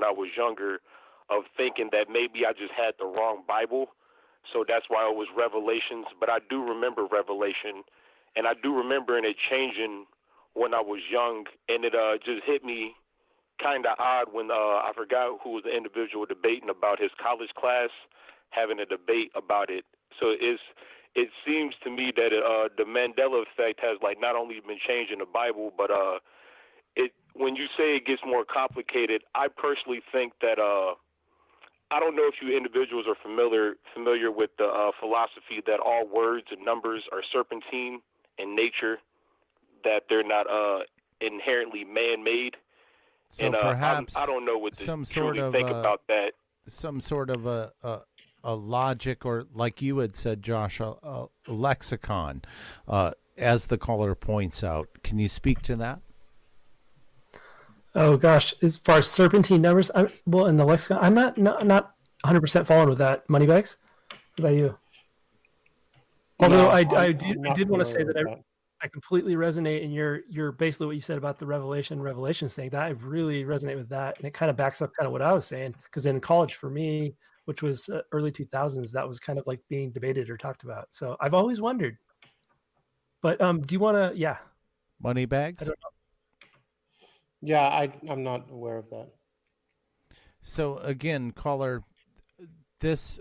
I was younger of thinking that maybe I just had the wrong Bible. So that's why it was Revelations. But I do remember Revelation, and I do remember it changing when I was young, and it just hit me kind of odd when I forgot who was the individual debating about his college class, having a debate about it. So it seems to me that the Mandela effect has like not only been changing the Bible, but when you say it gets more complicated, I personally think that I don't know if you individuals are familiar with the philosophy that all words and numbers are serpentine in nature, that they're not inherently man-made. So and perhaps I don't know what to some sort truly of think about that. Some sort of a logic, or like you had said, Josh, a lexicon, as the caller points out. Can you speak to that? Oh gosh, as far as serpentine numbers, in the lexicon, I'm not 100% following with that. Moneybags, what about you? Although No, I I'm did want to say that that. I completely resonate in your basically what you said about the revelations thing. That I really resonate with that, and it kind of backs up kind of what I was saying. Because in college, for me, which was early 2000s, that was kind of like being debated or talked about. So I've always wondered. But do you want to? Yeah, Moneybags. I don't know. Yeah, I'm not aware of that. So again, caller, this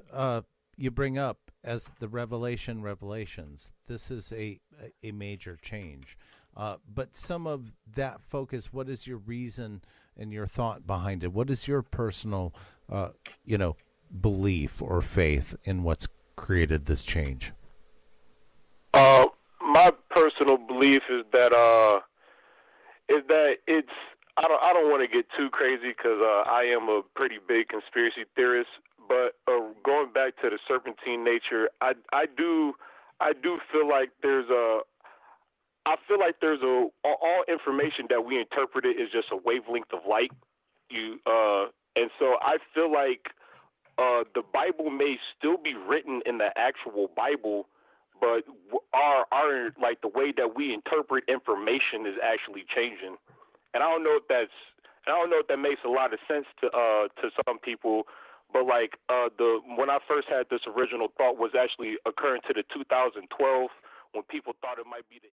you bring up as the revelations. This is a major change. But some of that focus, what is your reason and your thought behind it? What is your personal, belief or faith in what's created this change? My personal belief is that it's I don't want to get too crazy because I am a pretty big conspiracy theorist. But going back to the serpentine nature, I do feel like there's all information that we interpret it is just a wavelength of light. And so I feel like the Bible may still be written in the actual Bible, but our like the way that we interpret information is actually changing. And I don't know if that makes a lot of sense to some people. But like when I first had this original thought was actually occurring to the 2012 when people thought it might be the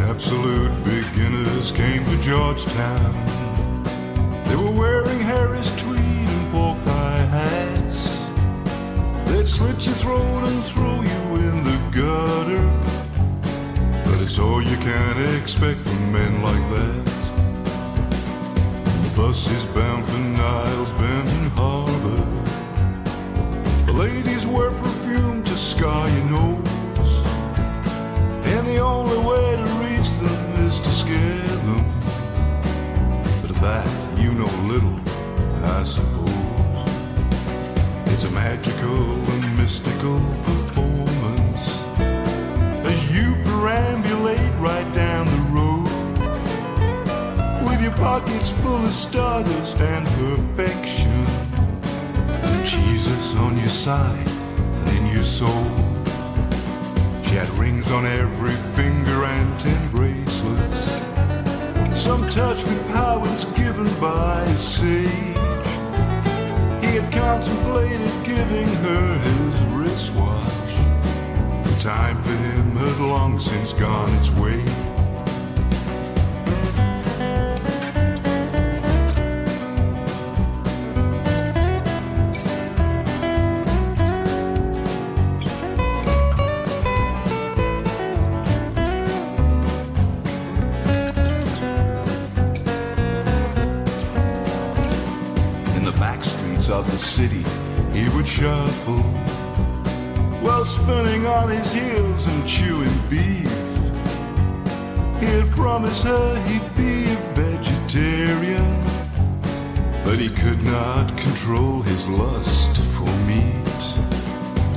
absolute beginners came to Georgetown. They were wearing Harris tweed and pork pie hats. They'd slit your throat and throw you in the gutter. But it's all you can expect from men like that. The bus is bound for Niles Bend and Harbor. The ladies wear perfume to scar your nose, and the only way to reach them is to scare them. But of that you know little, I suppose. It's a magical and mystical performance as you perambulate right down the road with your pockets full of stardust and perfection, and Jesus on your side and in your soul. She had rings on every finger and 10 bracelets, some touch with powers given by a sage. He had contemplated giving her his wristwatch. The time for him had long since gone its way. Of the city he would shuffle while spinning on his heels and chewing beef. He had promised her he'd be a vegetarian, but he could not control his lust for meat.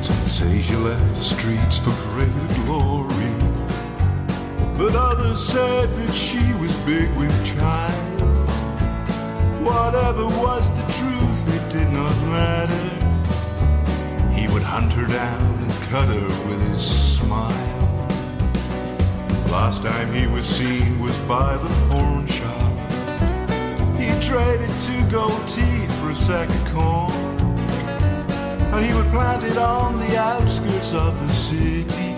Since Asia left the streets for greater glory, but others said that she was big with child. Whatever was the truth, it did not matter. He would hunt her down and cut her with his smile. Last time he was seen was by the pawn shop. He traded 2 gold teeth for a sack of corn, and he would plant it on the outskirts of the city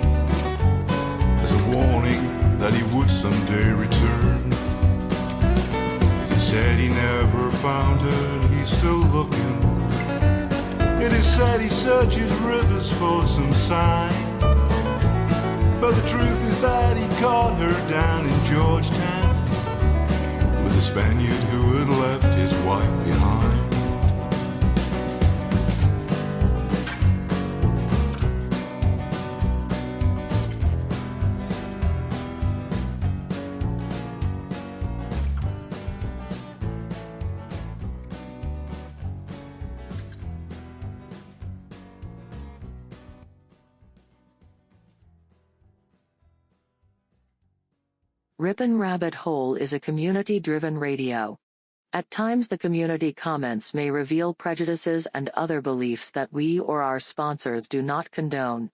as a warning that he would someday return. He said he never found her and he's still looking. It is said he searches rivers for some sign, but the truth is that he caught her down in Georgetown with a Spaniard who had left his wife behind. Ripon Rabbit Hole is a community-driven radio. At times the community comments may reveal prejudices and other beliefs that we or our sponsors do not condone.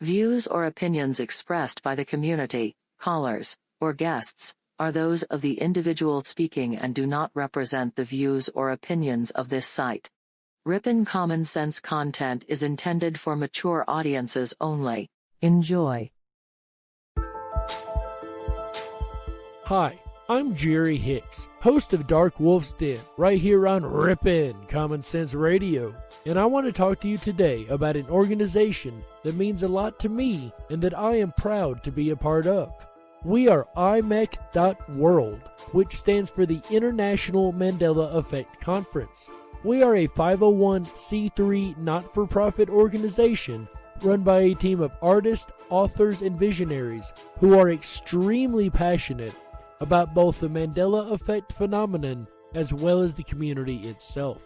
Views or opinions expressed by the community, callers, or guests, are those of the individual speaking and do not represent the views or opinions of this site. Ripon Common Sense content is intended for mature audiences only. Enjoy. Hi, I'm Jerry Hicks, host of Dark Wolf's Den, right here on Ripon Common Sense Radio, and I want to talk to you today about an organization that means a lot to me and that I am proud to be a part of. We are IMEC.World, which stands for the International Mandela Effect Conference. We are a 501c3 not-for-profit organization run by a team of artists, authors, and visionaries who are extremely passionate about both the Mandela Effect phenomenon as well as the community itself.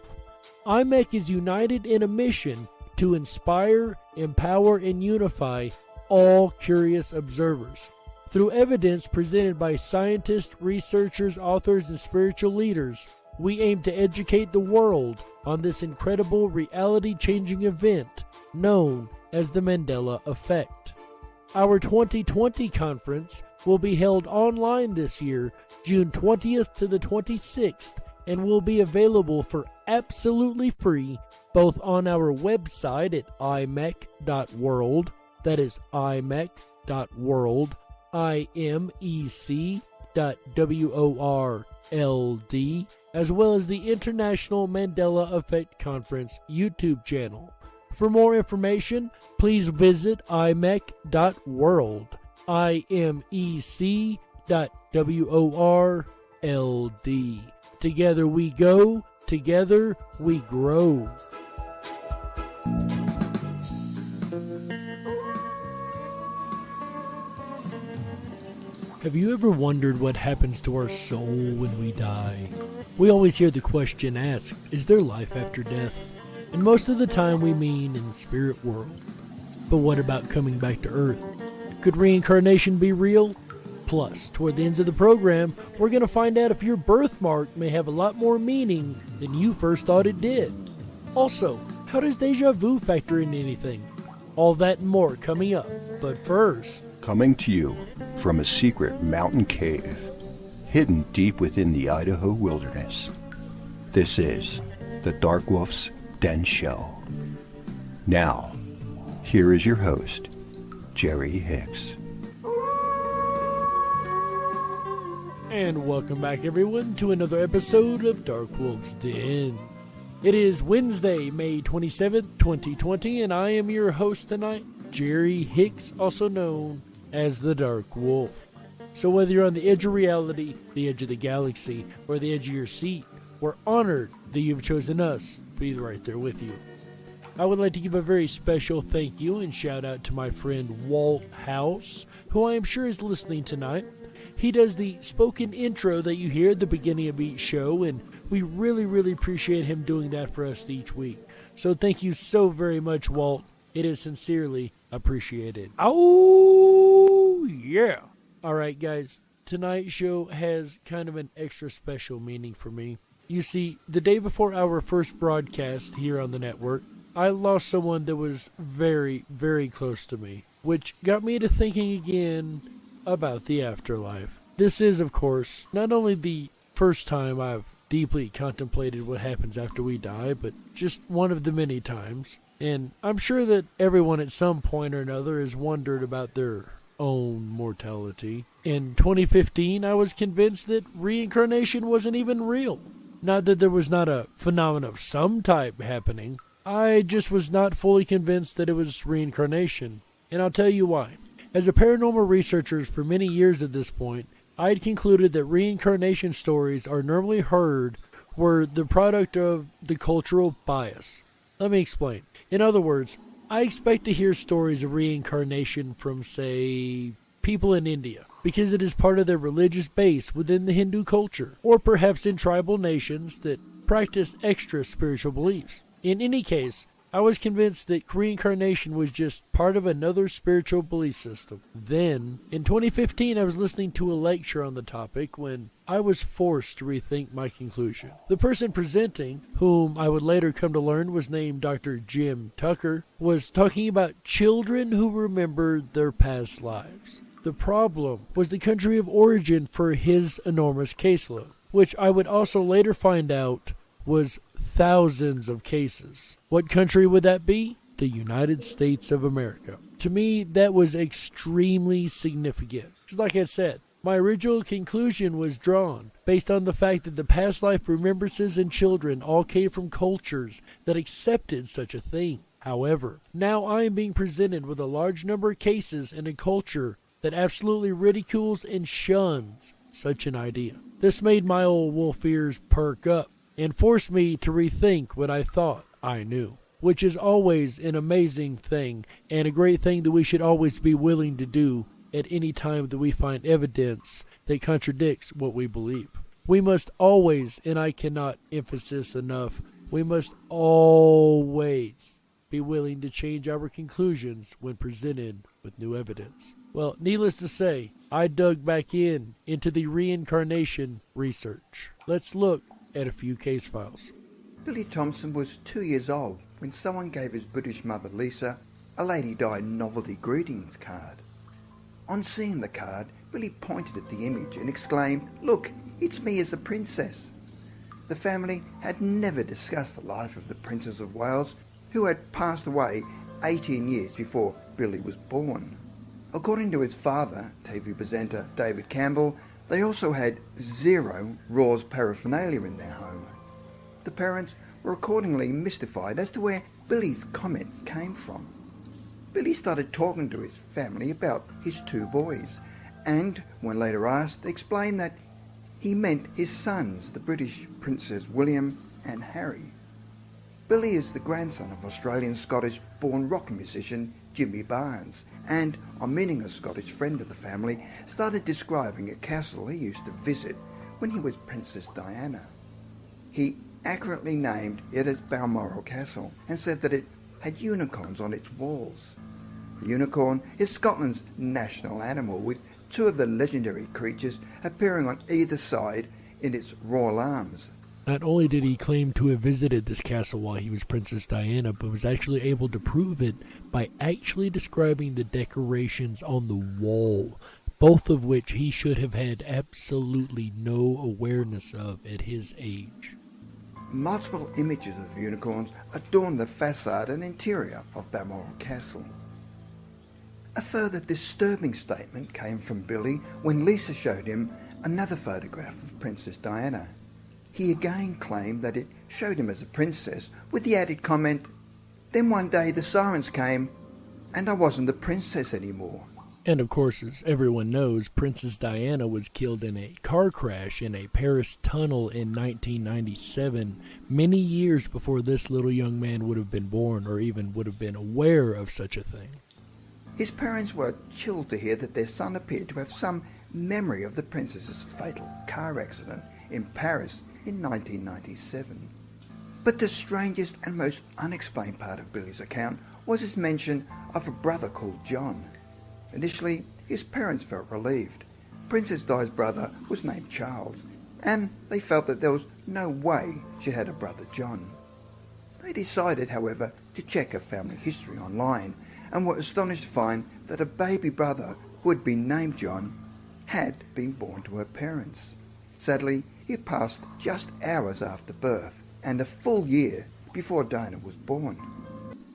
IMEC is united in a mission to inspire, empower, and unify all curious observers. Through evidence presented by scientists, researchers, authors, and spiritual leaders, we aim to educate the world on this incredible reality-changing event known as the Mandela Effect. Our 2020 conference will be held online this year, June 20th to the 26th, and will be available for absolutely free both on our website at imec.world, that is imec.world, imec.world, as well as the International Mandela Effect Conference YouTube channel. For more information, please visit imec.world, imec.world. Together we go, together we grow. Have you ever wondered what happens to our soul when we die? We always hear the question asked, is there life after death? And most of the time we mean in the spirit world. But what about coming back to Earth? Could reincarnation be real? Plus, toward the ends of the program, we're going to find out if your birthmark may have a lot more meaning than you first thought it did. Also, how does deja vu factor into anything? All that and more coming up. But first... Coming to you from a secret mountain cave, hidden deep within the Idaho wilderness. This is the Dark Wolf's Den Show. Now, here is your host, Jerry Hicks. And welcome back, everyone, to another episode of Dark Wolf's Den. It is Wednesday, May 27th, 2020, and I am your host tonight, Jerry Hicks, also known as the Dark Wolf. So whether you're on the edge of reality, the edge of the galaxy, or the edge of your seat, we're honored that you've chosen us to be right there with you. I would like to give a very special thank you and shout out to my friend Walt House, who I am sure is listening tonight. He does the spoken intro that you hear at the beginning of each show, and we really appreciate him doing that for us each week. So thank you so very much, Walt. It is sincerely appreciated. Oh, yeah. All right, guys. Tonight's show has kind of an extra special meaning for me. You see, the day before our first broadcast here on the network, I lost someone that was very, very close to me, which got me to thinking again about the afterlife. This is, of course, not only the first time I've deeply contemplated what happens after we die, but just one of the many times. And I'm sure that everyone at some point or another has wondered about their own mortality. In 2015, I was convinced that reincarnation wasn't even real. Not that there was not a phenomenon of some type happening. I just was not fully convinced that it was reincarnation. And I'll tell you why. As a paranormal researcher for many years at this point, I had concluded that reincarnation stories are normally heard were the product of the cultural bias. Let me explain. In other words, I expect to hear stories of reincarnation from, say, people in India, because it is part of their religious base within the Hindu culture, or perhaps in tribal nations that practice extra spiritual beliefs. In any case, I was convinced that reincarnation was just part of another spiritual belief system. Then, in 2015, I was listening to a lecture on the topic when I was forced to rethink my conclusion. The person presenting, whom I would later come to learn was named Dr. Jim Tucker, was talking about children who remembered their past lives. The problem was the country of origin for his enormous caseload, which I would also later find out was thousands of cases. What country would that be? The United States of America. To me, that was extremely significant. Just like I said, my original conclusion was drawn based on the fact that the past life remembrances in children all came from cultures that accepted such a thing. However, now I am being presented with a large number of cases in a culture that absolutely ridicules and shuns such an idea. This made my old wolf ears perk up and forced me to rethink what I thought I knew, which is always an amazing thing and a great thing that we should always be willing to do at any time that we find evidence that contradicts what we believe. We must always, and I cannot emphasize enough, we must always be willing to change our conclusions when presented with new evidence. Well, needless to say, I dug back into the reincarnation research. Let's look at a few case files. Billy Thompson was 2 years old when someone gave his British mother Lisa a Lady Di novelty greetings card. On seeing the card, Billy pointed at the image and exclaimed, "Look, it's me as a princess." The family had never discussed the life of the Princess of Wales, who had passed away 18 years before Billy was born. According to his father, TV presenter David Campbell, they also had zero Raw's paraphernalia in their home. The parents were accordingly mystified as to where Billy's comments came from. Billy started talking to his family about his two boys, and when later asked, explained that he meant his sons, the British Princes William and Harry. Billy is the grandson of Australian-Scottish-born rock musician Jimmy Barnes, and on meeting a Scottish friend of the family, started describing a castle he used to visit when he was Princess Diana. He accurately named it as Balmoral Castle and said that it had unicorns on its walls. The unicorn is Scotland's national animal, with two of the legendary creatures appearing on either side in its royal arms. Not only did he claim to have visited this castle while he was Princess Diana, but was actually able to prove it by actually describing the decorations on the wall, both of which he should have had absolutely no awareness of at his age. Multiple images of unicorns adorn the facade and interior of Balmoral Castle. A further disturbing statement came from Billy when Lisa showed him another photograph of Princess Diana. He again claimed that it showed him as a princess, with the added comment, "Then one day the sirens came and I wasn't a princess anymore." And of course, as everyone knows, Princess Diana was killed in a car crash in a Paris tunnel in 1997, many years before this little young man would have been born or even would have been aware of such a thing. His parents were chilled to hear that their son appeared to have some memory of the princess's fatal car accident in Paris in 1997. But the strangest and most unexplained part of Billy's account was his mention of a brother called John. Initially, his parents felt relieved. Princess Di's brother was named Charles, and they felt that there was no way she had a brother John. They decided, however, to check her family history online and were astonished to find that a baby brother who had been named John had been born to her parents. Sadly, he passed just hours after birth and a full year before Dinah was born.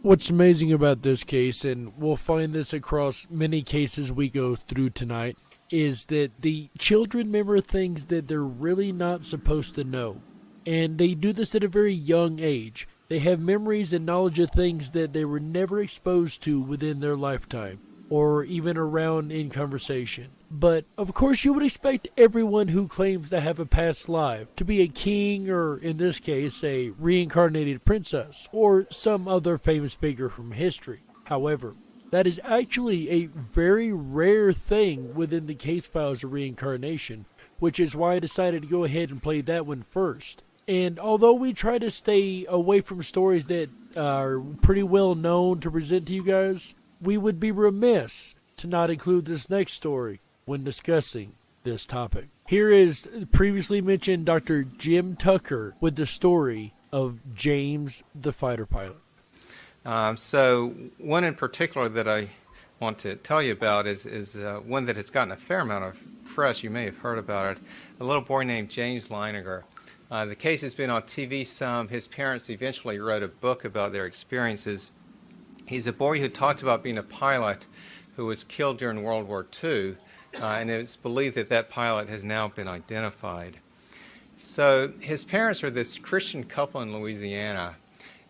What's amazing about this case, and we'll find this across many cases we go through tonight, is that the children remember things that they're really not supposed to know. And they do this at a very young age. They have memories and knowledge of things that they were never exposed to within their lifetime, or even around in conversation. But, of course, you would expect everyone who claims to have a past life to be a king, or, in this case, a reincarnated princess, or some other famous figure from history. However, that is actually a very rare thing within the case files of reincarnation, which is why I decided to go ahead and play that one first. And although we try to stay away from stories that are pretty well known to present to you guys, we would be remiss to not include this next story when discussing this topic. Here is previously mentioned Dr. Jim Tucker with the story of James the fighter pilot. So one in particular that I want to tell you about is one that has gotten a fair amount of press. You may have heard about it. A little boy named James Leiniger. The case has been on TV some. His parents eventually wrote a book about their experiences. He's a boy who talked about being a pilot who was killed during World War II, and it's believed that that pilot has now been identified. So his parents are this Christian couple in Louisiana,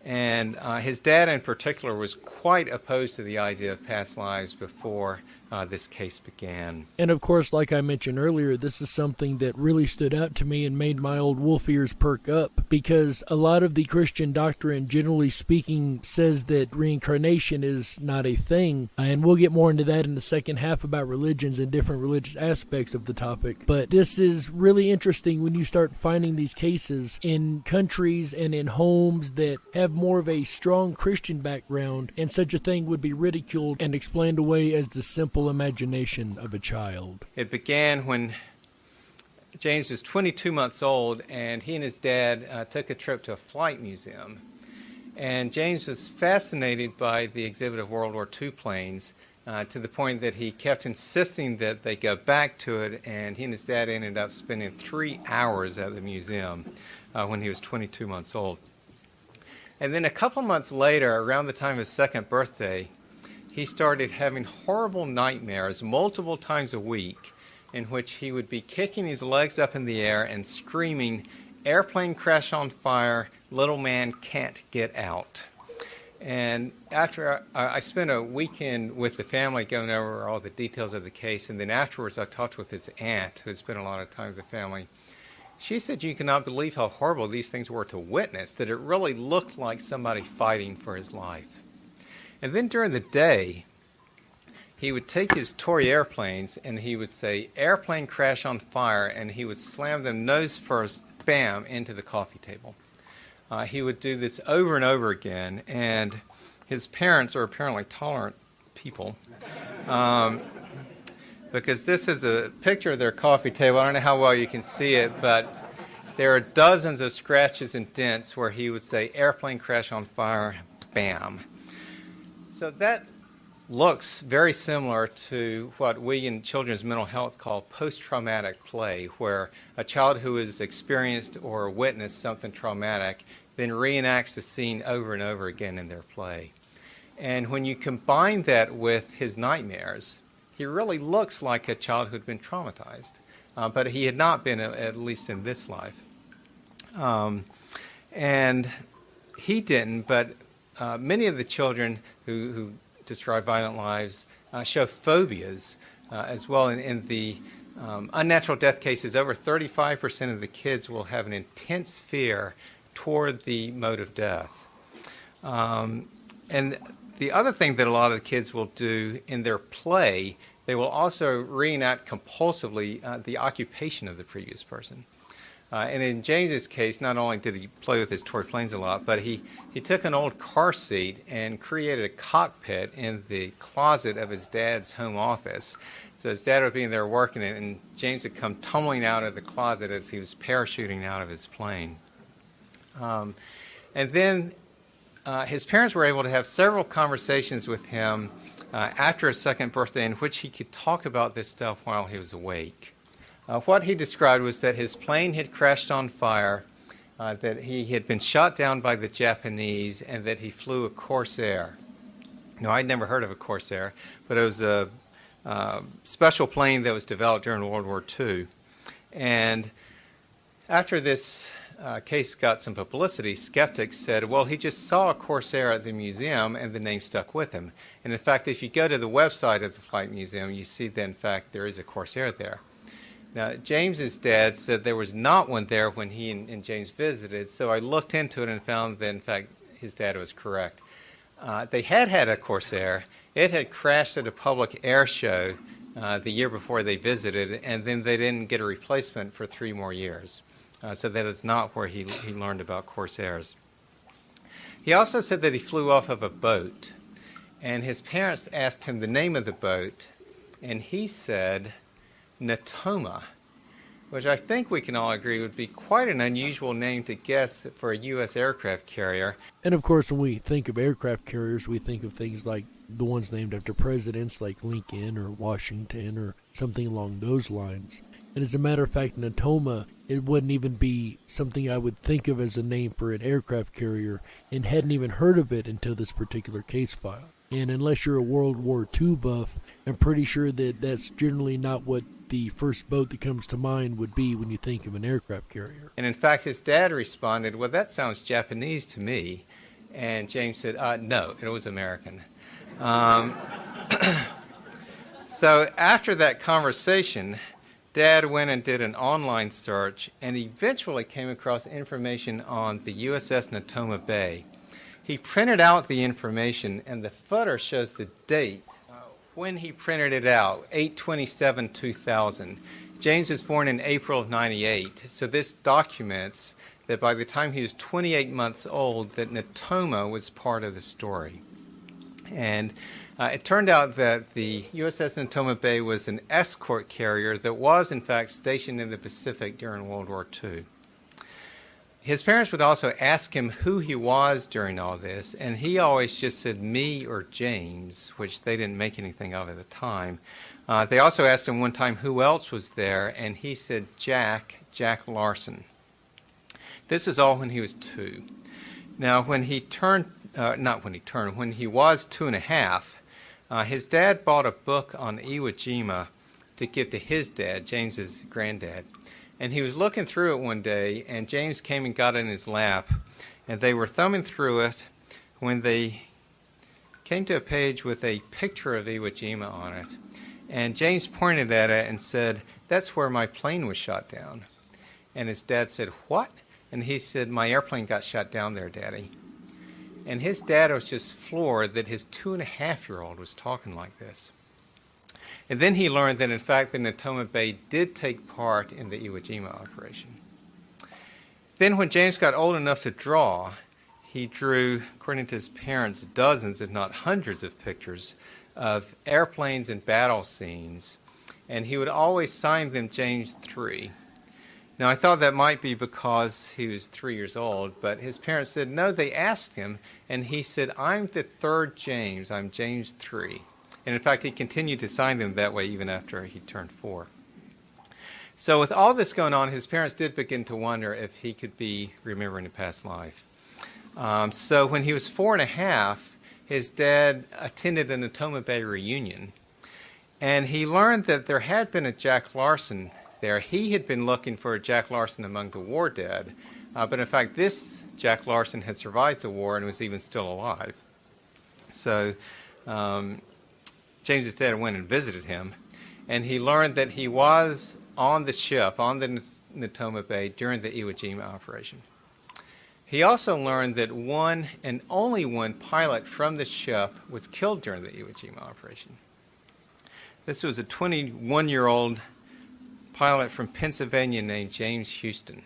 and his dad in particular was quite opposed to the idea of past lives before this case began. And of course, like I mentioned earlier, this is something that really stood out to me and made my old wolf ears perk up, because a lot of the Christian doctrine, generally speaking, says that reincarnation is not a thing, and we'll get more into that in the second half about religions and different religious aspects of the topic. But this is really interesting when you start finding these cases in countries and in homes that have more of a strong Christian background, and such a thing would be ridiculed and explained away as the simple imagination of a child. It began when James was 22 months old, and he and his dad took a trip to a flight museum. And James was fascinated by the exhibit of World War II planes to the point that he kept insisting that they go back to it, and he and his dad ended up spending 3 hours at the museum when he was 22 months old. And then a couple months later, around the time of his second birthday, he started having horrible nightmares multiple times a week in which he would be kicking his legs up in the air and screaming, "Airplane crash on fire, little man can't get out." And after I spent a weekend with the family going over all the details of the case, and then afterwards I talked with his aunt, who had spent a lot of time with the family. She said you cannot believe how horrible these things were to witness, that it really looked like somebody fighting for his life. And then during the day, he would take his toy airplanes and he would say, "Airplane crash on fire," and he would slam them nose first, bam, into the coffee table. He would do this over and over again, and his parents are apparently tolerant people. Because this is a picture of their coffee table. I don't know how well you can see it, but there are dozens of scratches and dents where he would say, "Airplane crash on fire," bam. So that looks very similar to what we in children's mental health call post-traumatic play, where a child who has experienced or witnessed something traumatic then reenacts the scene over and over again in their play. And when you combine that with his nightmares, he really looks like a child who had been traumatized, but he had not been, at least in this life. And he didn't, but many of the children who describe violent lives show phobias as well. In the unnatural death cases, over 35% of the kids will have an intense fear toward the mode of death. And the other thing that a lot of the kids will do in their play, they will also reenact compulsively the occupation of the previous person. And in James's case, not only did he play with his toy planes a lot, but he took an old car seat and created a cockpit in the closet of his dad's home office. So his dad would be in there working, and James would come tumbling out of the closet as he was parachuting out of his plane. And then his parents were able to have several conversations with him after his second birthday in which he could talk about this stuff while he was awake. What he described was that his plane had crashed on fire, that he had been shot down by the Japanese, and that he flew a Corsair. Now, I'd never heard of a Corsair, but it was a special plane that was developed during World War II. And after this case got some publicity, skeptics said, well, he just saw a Corsair at the museum and the name stuck with him. And in fact, if you go to the website of the Flight Museum, you see that in fact there is a Corsair there. Now, James's dad said there was not one there when he and James visited, so I looked into it and found that in fact his dad was correct. They had a Corsair. It had crashed at a public air show the year before they visited, and then they didn't get a replacement for 3 more years. So that is not where he learned about Corsairs. He also said that he flew off of a boat, and his parents asked him the name of the boat, and he said Natoma, which I think we can all agree would be quite an unusual name to guess for a U.S. aircraft carrier. And of course, when we think of aircraft carriers, we think of things like the ones named after presidents like Lincoln or Washington or something along those lines. And as a matter of fact, Natoma, it wouldn't even be something I would think of as a name for an aircraft carrier, and hadn't even heard of it until this particular case file. And unless you're a World War II buff, I'm pretty sure that that's generally not what the first boat that comes to mind would be when you think of an aircraft carrier. And in fact, his dad responded, well, that sounds Japanese to me. And James said, no, it was American. So after that conversation, Dad went and did an online search and eventually came across information on the USS Natoma Bay. He printed out the information, and the footer shows the date when he printed it out, 8/27/2000. James was born in April of 98, so this documents that by the time he was 28 months old, that Natoma was part of the story. And it turned out that the USS Natoma Bay was an escort carrier that was, in fact, stationed in the Pacific during World War II. His parents would also ask him who he was during all this, and he always just said me or James, which they didn't make anything of at the time. They also asked him one time who else was there, and he said Jack Larson. This was all when he was 2. Now, when he was 2.5, his dad bought a book on Iwo Jima to give to his dad, James's granddad. And he was looking through it one day, and James came and got it in his lap, and they were thumbing through it when they came to a page with a picture of Iwo Jima on it. And James pointed at it and said, that's where my plane was shot down. And his dad said, what? And he said, my airplane got shot down there, Daddy. And his dad was just floored that his 2.5-year-old was talking like this. And then he learned that, in fact, the Natoma Bay did take part in the Iwo Jima operation. Then when James got old enough to draw, he drew, according to his parents, dozens, if not hundreds of pictures of airplanes and battle scenes, and he would always sign them James 3. Now, I thought that might be because he was 3 years old, but his parents said, no, they asked him, and he said, I'm the 3rd James, I'm James 3. And in fact, he continued to sign them that way even after he turned 4. So with all this going on, his parents did begin to wonder if he could be remembering a past life. So when he was 4.5, his dad attended a Natoma Bay reunion, and he learned that there had been a Jack Larson there. He had been looking for a Jack Larson among the war dead, but in fact, this Jack Larson had survived the war and was even still alive. So James's dad went and visited him, and he learned that he was on the ship, on the Natoma Bay, during the Iwo Jima operation. He also learned that one and only one pilot from the ship was killed during the Iwo Jima operation. This was a 21-year-old pilot from Pennsylvania named James Houston.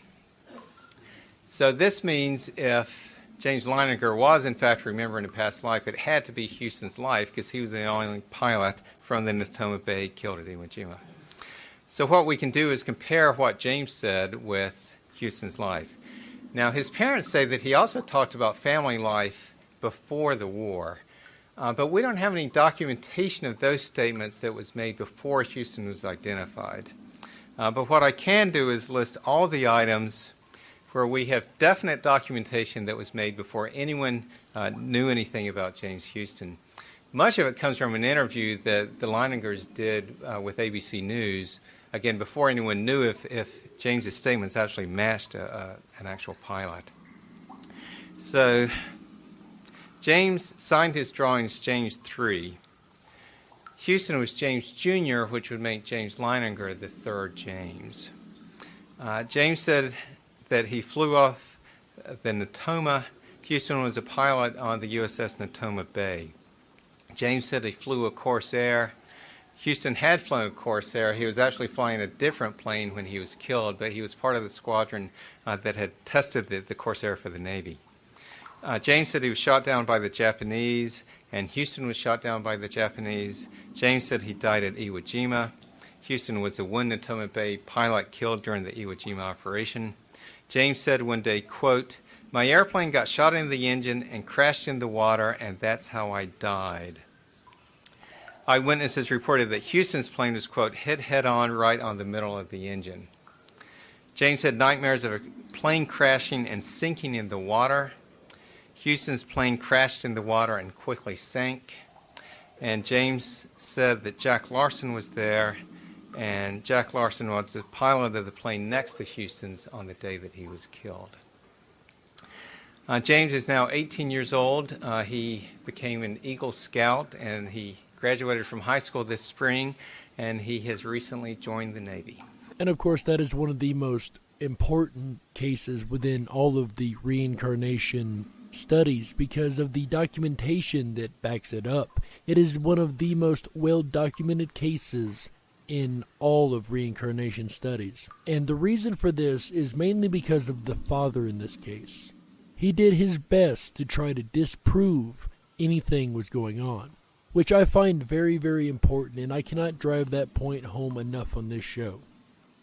So this means if James Leininger was, in fact, remembering a past life, it had to be Houston's life because he was the only pilot from the Natoma Bay killed at Iwo Jima. So what we can do is compare what James said with Houston's life. Now, his parents say that he also talked about family life before the war. But we don't have any documentation of those statements that was made before Houston was identified. But what I can do is list all the items where we have definite documentation that was made before anyone knew anything about James Houston. Much of it comes from an interview that the Leiningers did with ABC News, again, before anyone knew if James's statements actually matched an actual pilot. So James signed his drawings James 3. Houston was James Jr., which would make James Leininger the third James. James said that he flew off the Natoma. Houston was a pilot on the USS Natoma Bay. James said he flew a Corsair. Houston had flown a Corsair. He was actually flying a different plane when he was killed, but he was part of the squadron that had tested the Corsair for the Navy. James said he was shot down by the Japanese, and Houston was shot down by the Japanese. James said he died at Iwo Jima. Houston was the one Natoma Bay pilot killed during the Iwo Jima operation. James said one day, quote, "My airplane got shot into the engine and crashed in the water, and that's how I died." Eyewitnesses reported that Houston's plane was, quote, hit head-on right on the middle of the engine. James had nightmares of a plane crashing and sinking in the water. Houston's plane crashed in the water and quickly sank. And James said that Jack Larson was there, and Jack Larson was the pilot of the plane next to Houston's on the day that he was killed. James is now 18 years old. He became an Eagle Scout, and he graduated from high school this spring, and he has recently joined the Navy. And of course, that is one of the most important cases within all of the reincarnation studies because of the documentation that backs it up. It is one of the most well-documented cases in all of reincarnation studies. And the reason for this is mainly because of the father in this case. He did his best to try to disprove anything was going on, which I find very, very important, and I cannot drive that point home enough on this show.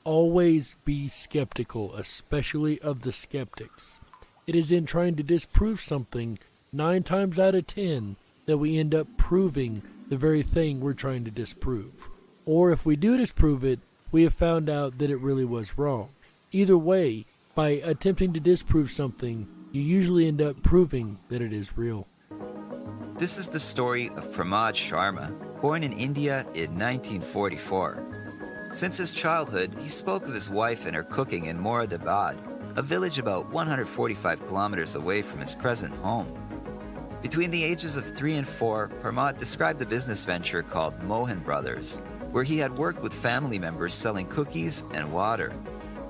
Always be skeptical, especially of the skeptics. It is in trying to disprove something 9 times out of 10 that we end up proving the very thing we're trying to disprove. Or if we do disprove it, we have found out that it really was wrong. Either way, by attempting to disprove something, you usually end up proving that it is real. This is the story of Pramod Sharma, born in India in 1944. Since his childhood, he spoke of his wife and her cooking in Moradabad, a village about 145 kilometers away from his present home. Between the ages of 3 and 4, Pramod described a business venture called Mohan Brothers, where he had worked with family members selling cookies and water.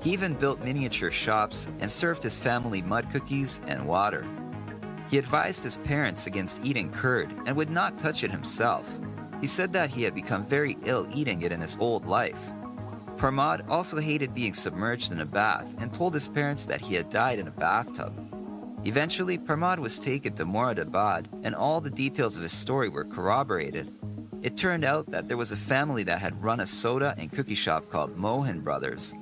He even built miniature shops and served his family mud cookies and water. He advised his parents against eating curd and would not touch it himself. He said that he had become very ill eating it in his old life. Pramod also hated being submerged in a bath and told his parents that he had died in a bathtub. Eventually, Pramod was taken to Moradabad, and all the details of his story were corroborated. It turned out that there was a family that had run a soda and cookie shop called Mohan Brothers.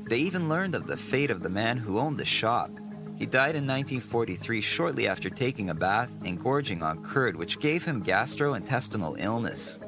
They even learned of the fate of the man who owned the shop. He died in 1943 shortly after taking a bath and gorging on curd, which gave him gastrointestinal illness.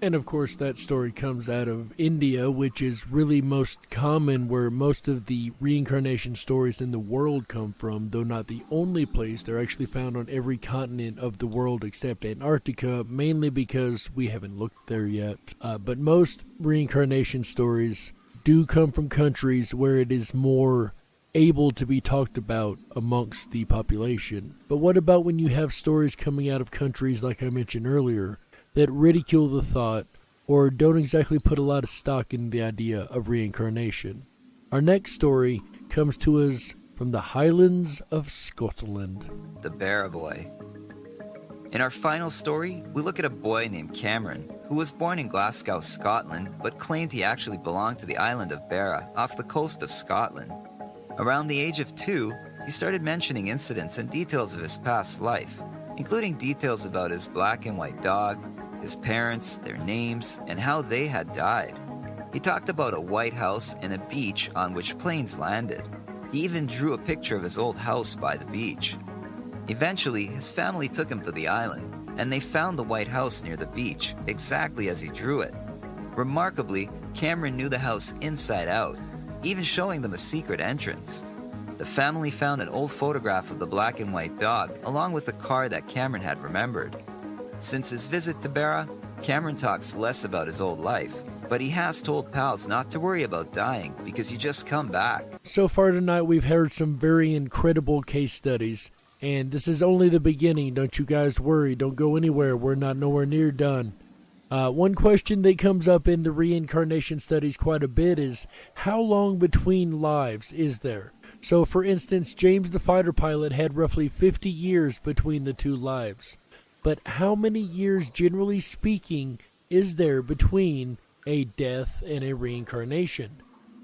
And of course that story comes out of India, which is really most common where most of the reincarnation stories in the world come from, though not the only place. They're actually found on every continent of the world except Antarctica, mainly because we haven't looked there yet. But most reincarnation stories do come from countries where it is more able to be talked about amongst the population. But what about when you have stories coming out of countries, like I mentioned earlier, that ridicule the thought or don't exactly put a lot of stock in the idea of reincarnation? Our next story comes to us from the Highlands of Scotland. The Bear Boy. In our final story, we look at a boy named Cameron, who was born in Glasgow, Scotland, but claimed he actually belonged to the island of Beara, off the coast of Scotland. Around the age of 2, he started mentioning incidents and details of his past life, including details about his black and white dog, his parents, their names, and how they had died. He talked about a white house and a beach on which planes landed. He even drew a picture of his old house by the beach. Eventually, his family took him to the island, and they found the white house near the beach, exactly as he drew it. Remarkably, Cameron knew the house inside out, even showing them a secret entrance. The family found an old photograph of the black and white dog, along with a car that Cameron had remembered. Since his visit to Barra, Cameron talks less about his old life, but he has told pals not to worry about dying because you just come back. So far tonight, we've heard some very incredible case studies, and this is only the beginning. Don't you guys worry. Don't go anywhere. We're not nowhere near done. One question that comes up in the reincarnation studies quite a bit is, how long between lives is there? So, for instance, James the fighter pilot had roughly 50 years between the two lives. But how many years, generally speaking, is there between a death and a reincarnation?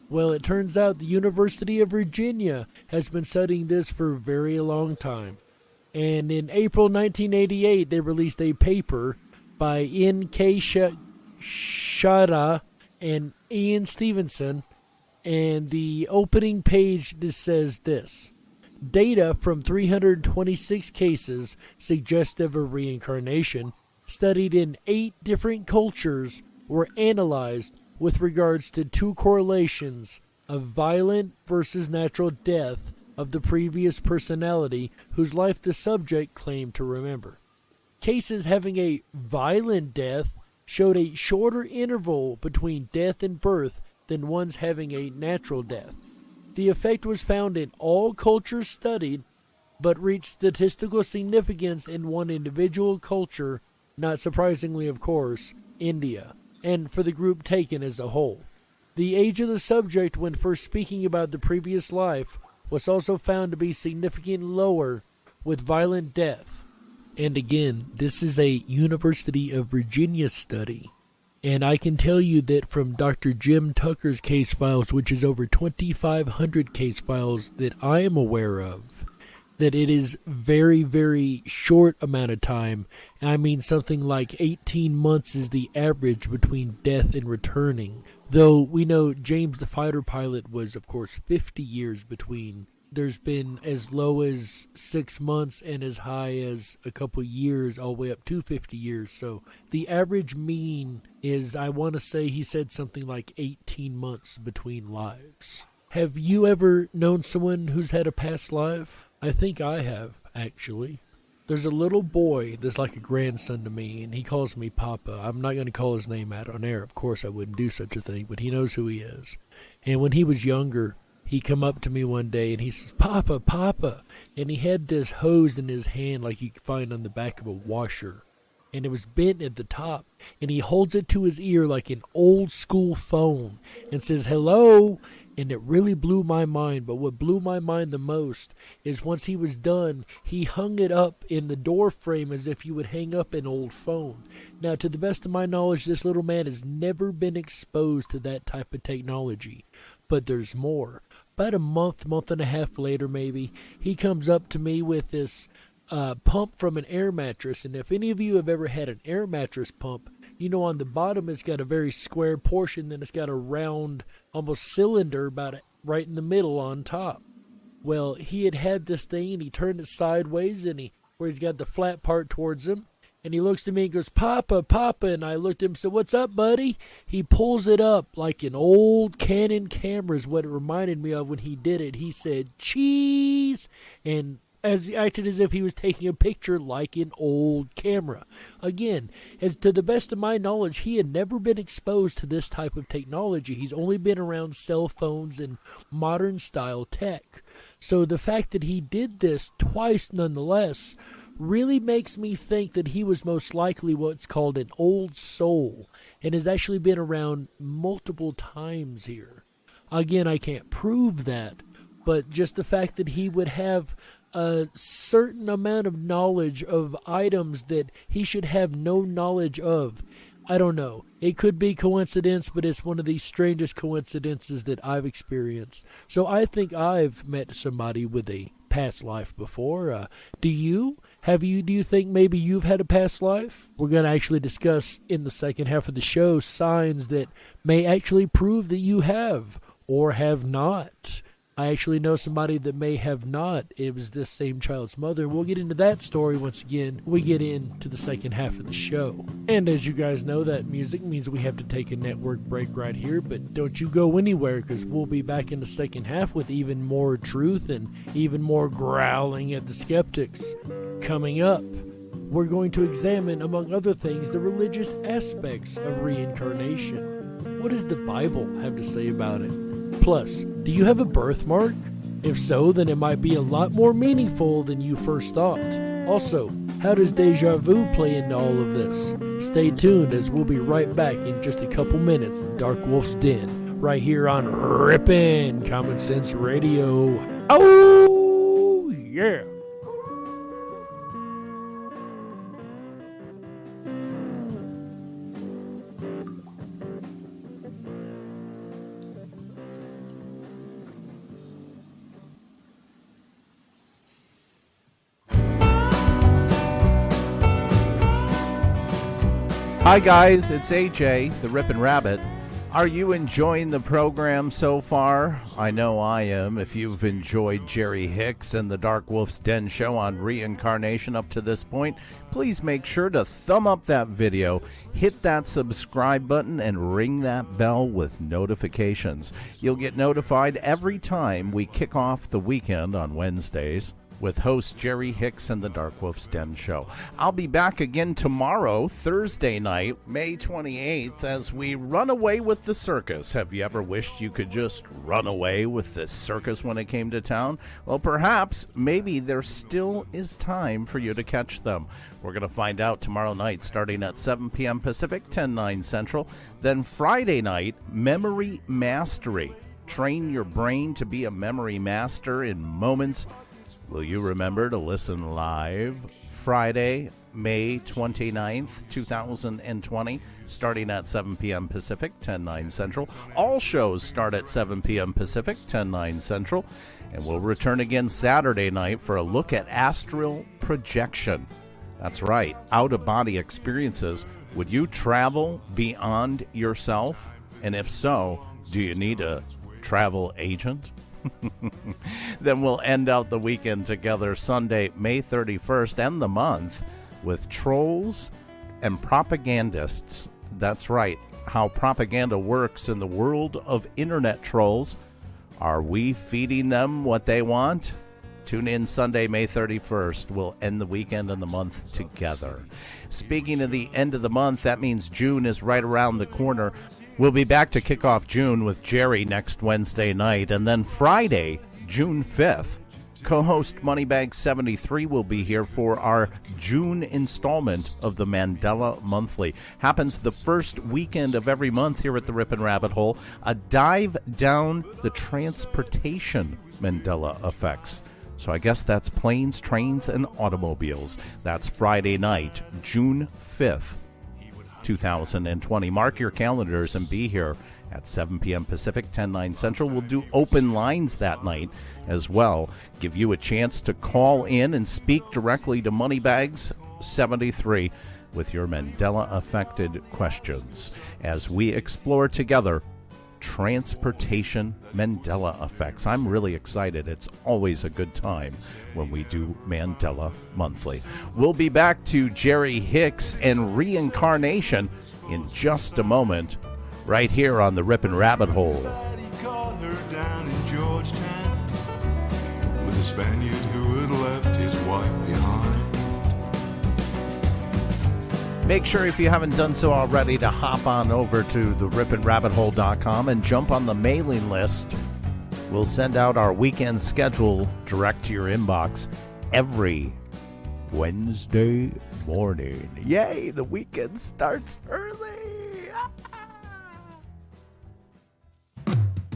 Well, it turns out the University of Virginia has been studying this for a very long time. And in April 1988, they released a paper by N.K. Shada and Ian Stevenson, and the opening page says this: data from 326 cases suggestive of reincarnation, studied in 8 different cultures, were analyzed with regards to 2 correlations of violent versus natural death of the previous personality whose life the subject claimed to remember. Cases having a violent death showed a shorter interval between death and birth than ones having a natural death. The effect was found in all cultures studied, but reached statistical significance in one individual culture, not surprisingly, of course, India, and for the group taken as a whole. The age of the subject when first speaking about the previous life was also found to be significantly lower with violent death. And again, this is a University of Virginia study. And I can tell you that from Dr. Jim Tucker's case files, which is over 2,500 case files that I am aware of, that it is very, very short amount of time. I mean, something like 18 months is the average between death and returning. Though we know James the fighter pilot was, of course, 50 years between. There's been as low as 6 months and as high as a couple years, all the way up to 50 years. So the average mean is, I want to say he said something like 18 months between lives. Have you ever known someone who's had a past life? I think I have, actually. There's a little boy that's like a grandson to me, and he calls me Papa. I'm not going to call his name out on air. Of course, I wouldn't do such a thing, but he knows who he is. And when he was younger, he come up to me one day, and he says, Papa, Papa. And he had this hose in his hand like you could find on the back of a washer. And it was bent at the top. And he holds it to his ear like an old school phone and says, hello. And it really blew my mind. But what blew my mind the most is once he was done, he hung it up in the door frame as if you would hang up an old phone. Now, to the best of my knowledge, this little man has never been exposed to that type of technology. But there's more. About a month and a half later maybe, he comes up to me with this pump from an air mattress. And if any of you have ever had an air mattress pump, you know on the bottom it's got a very square portion, then it's got a round, almost cylinder about right in the middle on top. Well, he had this thing, and he turned it sideways, and where he's got the flat part towards him. And he looks at me and goes, Papa, Papa. And I looked at him and said, what's up, buddy? He pulls it up like an old Canon camera is what it reminded me of when he did it. He said, cheese. And acted as if he was taking a picture like an old camera. Again, as to the best of my knowledge, he had never been exposed to this type of technology. He's only been around cell phones and modern style tech. So the fact that he did this twice nonetheless really makes me think that he was most likely what's called an old soul and has actually been around multiple times here. Again, I can't prove that, but just the fact that he would have a certain amount of knowledge of items that he should have no knowledge of. I don't know. It could be coincidence, but it's one of the strangest coincidences that I've experienced. So I think I've met somebody with a past life before. Do you? Do you think maybe you've had a past life? We're going to actually discuss in the second half of the show signs that may actually prove that you have or have not. I actually know somebody that may have not. It was this same child's mother. We'll get into that story once again when we get into the second half of the show. And as you guys know, that music means we have to take a network break right here, but don't you go anywhere, because we'll be back in the second half with even more truth and even more growling at the skeptics. Coming up, we're going to examine, among other things, the religious aspects of reincarnation. What does the Bible have to say about it? Plus, do you have a birthmark? If so, then it might be a lot more meaningful than you first thought. Also, how does deja vu play into all of this? Stay tuned, as we'll be right back in just a couple minutes in Dark Wolf's Den, right here on Ripon Common Sense Radio. Oh, yeah! Hi guys, it's AJ, the Ripon Rabbit. Are you enjoying the program so far? I know I am. If you've enjoyed Jerry Hicks and the Dark Wolf's Den show on reincarnation up to this point, please make sure to thumb up that video, hit that subscribe button, and ring that bell with notifications. You'll get notified every time we kick off the weekend on Wednesdays with host Jerry Hicks and the Dark Wolf's Den show. I'll be back again tomorrow, Thursday night, May 28th, as we run away with the circus. Have you ever wished you could just run away with the circus when it came to town? Well, perhaps, maybe there still is time for you to catch them. We're going to find out tomorrow night, starting at 7 p.m. Pacific, 10/9 Central. Then Friday night, Memory Mastery. Train your brain to be a memory master in moments. Will you remember to listen live Friday, May 29th, 2020, starting at 7 p.m. Pacific, 10/9 Central. All shows start at 7 p.m. Pacific, 10/9 Central. And we'll return again Saturday night for a look at astral projection. That's right, out-of-body experiences. Would you travel beyond yourself? And if so, do you need a travel agent? Then we'll end out the weekend together Sunday, May 31st, and the month with trolls and propagandists. That's right, how propaganda works in the world of internet trolls. Are we feeding them what they want? Tune in Sunday, May 31st. We'll end the weekend and the month together. Speaking of the end of the month, that means June is right around the corner. We'll be back to kick off June with Jerry next Wednesday night. And then Friday, June 5th, co-host Moneybag73 will be here for our June installment of the Mandela Monthly. Happens the first weekend of every month here at the Ripon Rabbit Hole. A dive down the transportation Mandela effects. So I guess that's planes, trains, and automobiles. That's Friday night, June 5th. 2020. Mark your calendars and be here at 7 p.m. Pacific, 10/9 Central. We'll do open lines that night as well. Give you a chance to call in and speak directly to Moneybags73 with your Mandela-affected questions as we explore together transportation Mandela effects. I'm really excited. It's always a good time when we do Mandela Monthly. We'll be back to Jerry Hicks and Reincarnation in just a moment, right here on the Ripon Rabbit Hole. He caught her down in Georgetown with a Spaniard who had left his wife behind. Make sure, if you haven't done so already, to hop on over to the riponrabbithole.com and jump on the mailing list. We'll send out our weekend schedule direct to your inbox every Wednesday morning. Yay, the weekend starts early.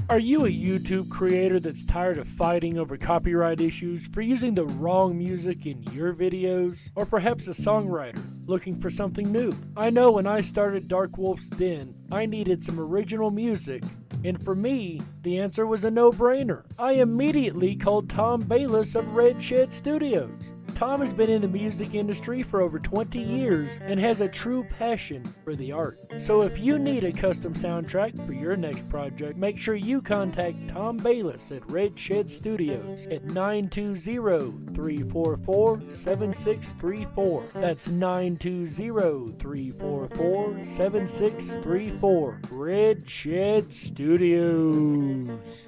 Are you a YouTube creator that's tired of fighting over copyright issues for using the wrong music in your videos? Or perhaps a songwriter looking for something new? I know when I started Dark Wolf's Den, I needed some original music, and for me, the answer was a no-brainer. I immediately called Tom Bayless of Red Shed Studios. Tom has been in the music industry for over 20 years and has a true passion for the art. So if you need a custom soundtrack for your next project, make sure you contact Tom Bayless at Red Shed Studios at 920-344-7634. That's 920-344-7634. Red Shed Studios.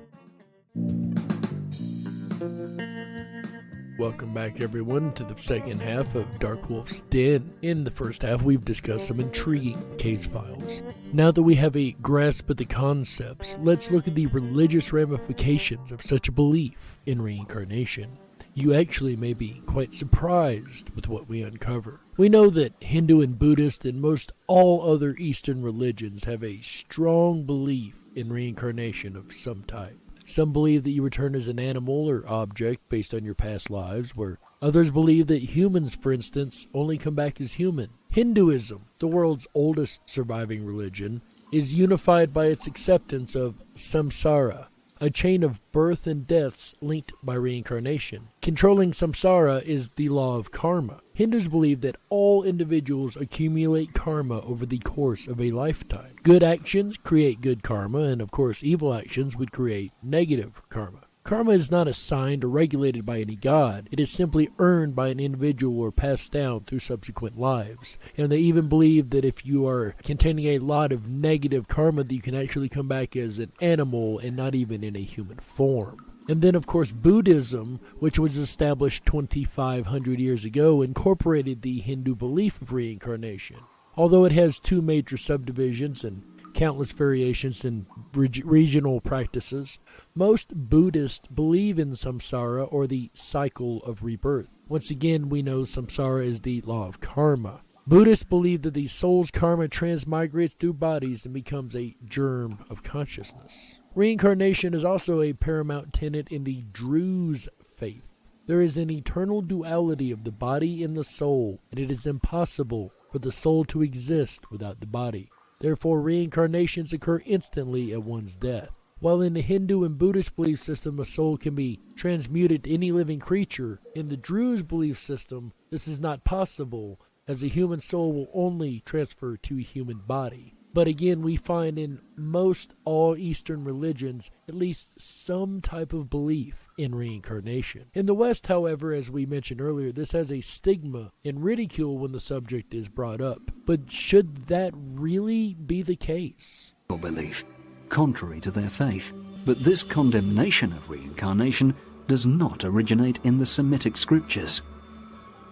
Welcome back, everyone, to the second half of Dark Wolf's Den. In the first half, we've discussed some intriguing case files. Now that we have a grasp of the concepts, let's look at the religious ramifications of such a belief in reincarnation. You actually may be quite surprised with what we uncover. We know that Hindu and Buddhist and most all other Eastern religions have a strong belief in reincarnation of some type. Some believe that you return as an animal or object based on your past lives, where others believe that humans, for instance, only come back as human. Hinduism, the world's oldest surviving religion, is unified by its acceptance of samsara, a chain of birth and deaths linked by reincarnation. Controlling samsara is the law of karma. Hindus believe that all individuals accumulate karma over the course of a lifetime. Good actions create good karma, and of course evil actions would create negative karma. Karma is not assigned or regulated by any god. It is simply earned by an individual or passed down through subsequent lives. And they even believe that if you are containing a lot of negative karma, that you can actually come back as an animal and not even in a human form. And then, of course, Buddhism, which was established 2,500 years ago, incorporated the Hindu belief of reincarnation. Although it has two major subdivisions and countless variations in regional practices, most Buddhists believe in samsara, or the cycle of rebirth. Once again, we know samsara is the law of karma. Buddhists believe that the soul's karma transmigrates through bodies and becomes a germ of consciousness. Reincarnation is also a paramount tenet in the Druze faith. There is an eternal duality of the body and the soul, and it is impossible for the soul to exist without the body. Therefore, reincarnations occur instantly at one's death. While in the Hindu and Buddhist belief system a soul can be transmuted to any living creature, in the Druze belief system this is not possible, as a human soul will only transfer to a human body. But again, we find in most all Eastern religions at least some type of belief in reincarnation. In the West, however, as we mentioned earlier, this has a stigma and ridicule when the subject is brought up. But should that really be the case? Belief, contrary to their faith. But this condemnation of reincarnation does not originate in the Semitic scriptures.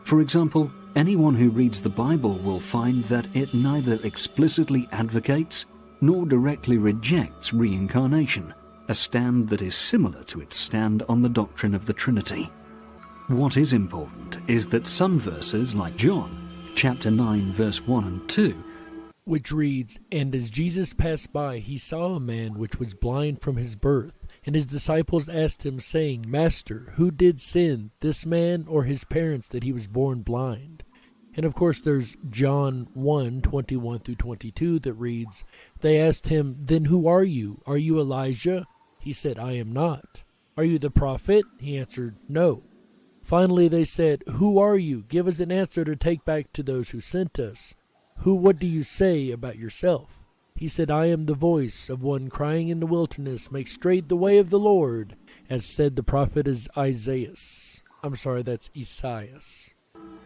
For example, anyone who reads the Bible will find that it neither explicitly advocates nor directly rejects reincarnation, a stand that is similar to its stand on the doctrine of the Trinity. What is important is that some verses, like John, chapter 9, verse 1 and 2, which reads, "And as Jesus passed by, he saw a man which was blind from his birth. And his disciples asked him, saying, Master, who did sin, this man or his parents, that he was born blind?" And of course there's John 1, 21 through 22 that reads, "They asked him, Then who are you? Are you Elijah? He said, I am not. Are you the prophet? He answered, No. Finally they said, Who are you? Give us an answer to take back to those who sent us. What do you say about yourself? He said, I am the voice of one crying in the wilderness, make straight the way of the Lord, as said the prophet Isaiah. That's Esaias.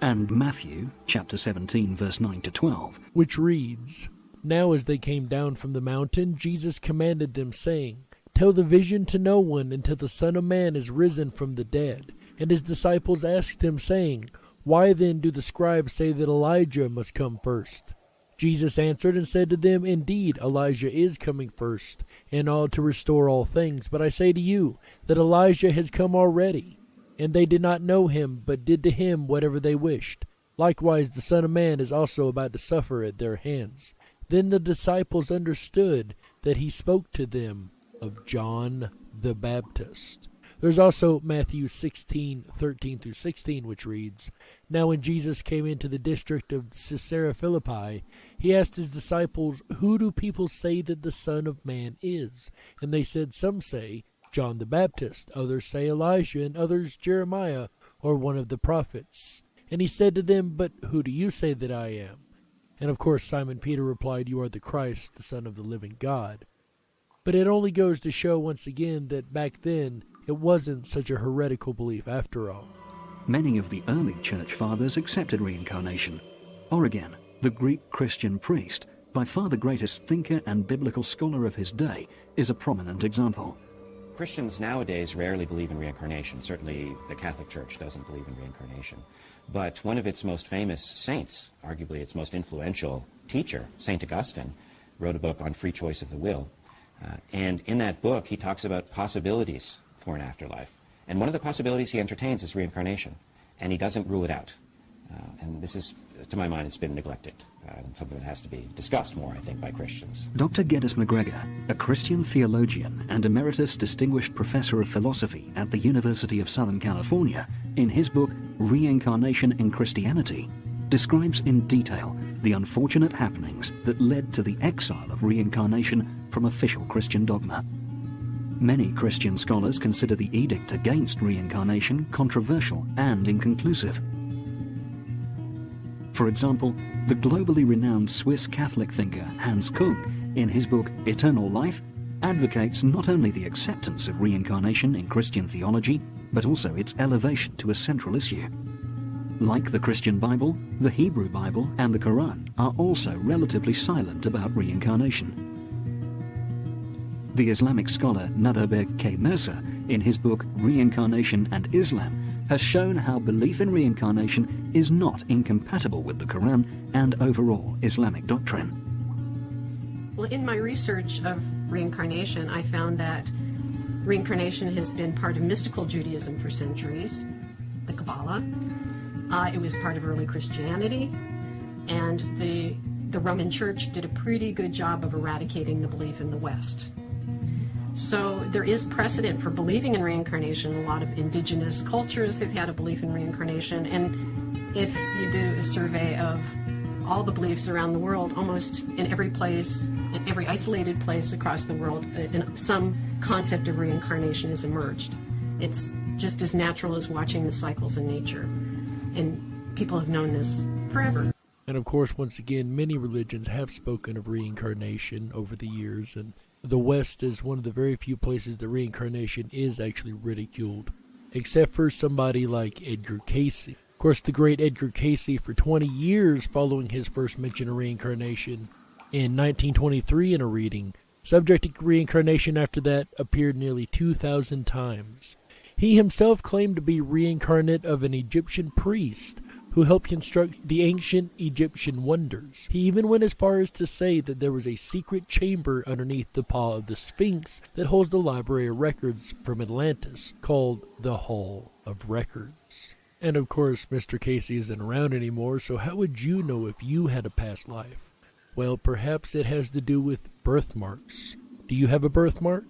And Matthew, chapter 17, verse 9 to 12, which reads, Now as they came down from the mountain, Jesus commanded them, saying, Tell the vision to no one until the Son of Man is risen from the dead. And his disciples asked him, saying, Why then do the scribes say that Elijah must come first? Jesus answered and said to them, Indeed, Elijah is coming first, and ought to restore all things. But I say to you that Elijah has come already, and they did not know him, but did to him whatever they wished. Likewise the Son of Man is also about to suffer at their hands. Then the disciples understood that he spoke to them of John the Baptist. There's also Matthew 16, 13 through 16, which reads, Now when Jesus came into the district of Caesarea Philippi, he asked his disciples, Who do people say that the Son of Man is? And they said, Some say John the Baptist, others say Elijah, and others Jeremiah, or one of the prophets? And he said to them, But who do you say that I am? And of course Simon Peter replied, You are the Christ, the Son of the living God. But it only goes to show once again that back then it wasn't such a heretical belief after all. Many of the early church fathers accepted reincarnation. Origen, the Greek Christian priest, by far the greatest thinker and biblical scholar of his day, is a prominent example. Christians nowadays rarely believe in reincarnation. Certainly the Catholic Church doesn't believe in reincarnation. But one of its most famous saints, arguably its most influential teacher, St. Augustine, wrote a book on free choice of the will. And in that book, he talks about possibilities for an afterlife. And one of the possibilities he entertains is reincarnation. And he doesn't rule it out. And this is, to my mind, it's been neglected. Something that has to be discussed more, I think, by Christians. Dr. Geddes McGregor, a Christian theologian and emeritus distinguished professor of philosophy at the University of Southern California, in his book Reincarnation in Christianity, describes in detail the unfortunate happenings that led to the exile of reincarnation from official Christian dogma. Many Christian scholars consider the edict against reincarnation controversial and inconclusive. For example, the globally renowned Swiss Catholic thinker Hans Kung, in his book Eternal Life, advocates not only the acceptance of reincarnation in Christian theology, but also its elevation to a central issue. Like the Christian Bible, the Hebrew Bible and the Quran are also relatively silent about reincarnation. The Islamic scholar Naderbeg K. Mercer, in his book Reincarnation and Islam, has shown how belief in reincarnation is not incompatible with the Quran and overall Islamic doctrine. Well, in my research of reincarnation, I found that reincarnation has been part of mystical Judaism for centuries, the Kabbalah. It was part of early Christianity, and the Roman Church did a pretty good job of eradicating the belief in the West. So there is precedent for believing in reincarnation. A lot of indigenous cultures have had a belief in reincarnation, and if you do a survey of all the beliefs around the world, almost in every place, in every isolated place across the world, some concept of reincarnation has emerged. It's just as natural as watching the cycles in nature, and people have known this forever. And of course, once again, many religions have spoken of reincarnation over the years, and the West is one of the very few places that reincarnation is actually ridiculed, except for somebody like Edgar Cayce. Of course, the great Edgar Cayce, for 20 years following his first mention of reincarnation, in 1923 in a reading, subject to reincarnation after that appeared nearly 2,000 times. He himself claimed to be reincarnate of an Egyptian priest who helped construct the ancient Egyptian wonders. He even went as far as to say that there was a secret chamber underneath the paw of the Sphinx that holds the Library of Records from Atlantis, called the Hall of Records. And of course, Mr. Cayce isn't around anymore, so how would you know if you had a past life? Well, perhaps it has to do with birthmarks. Do you have a birthmark?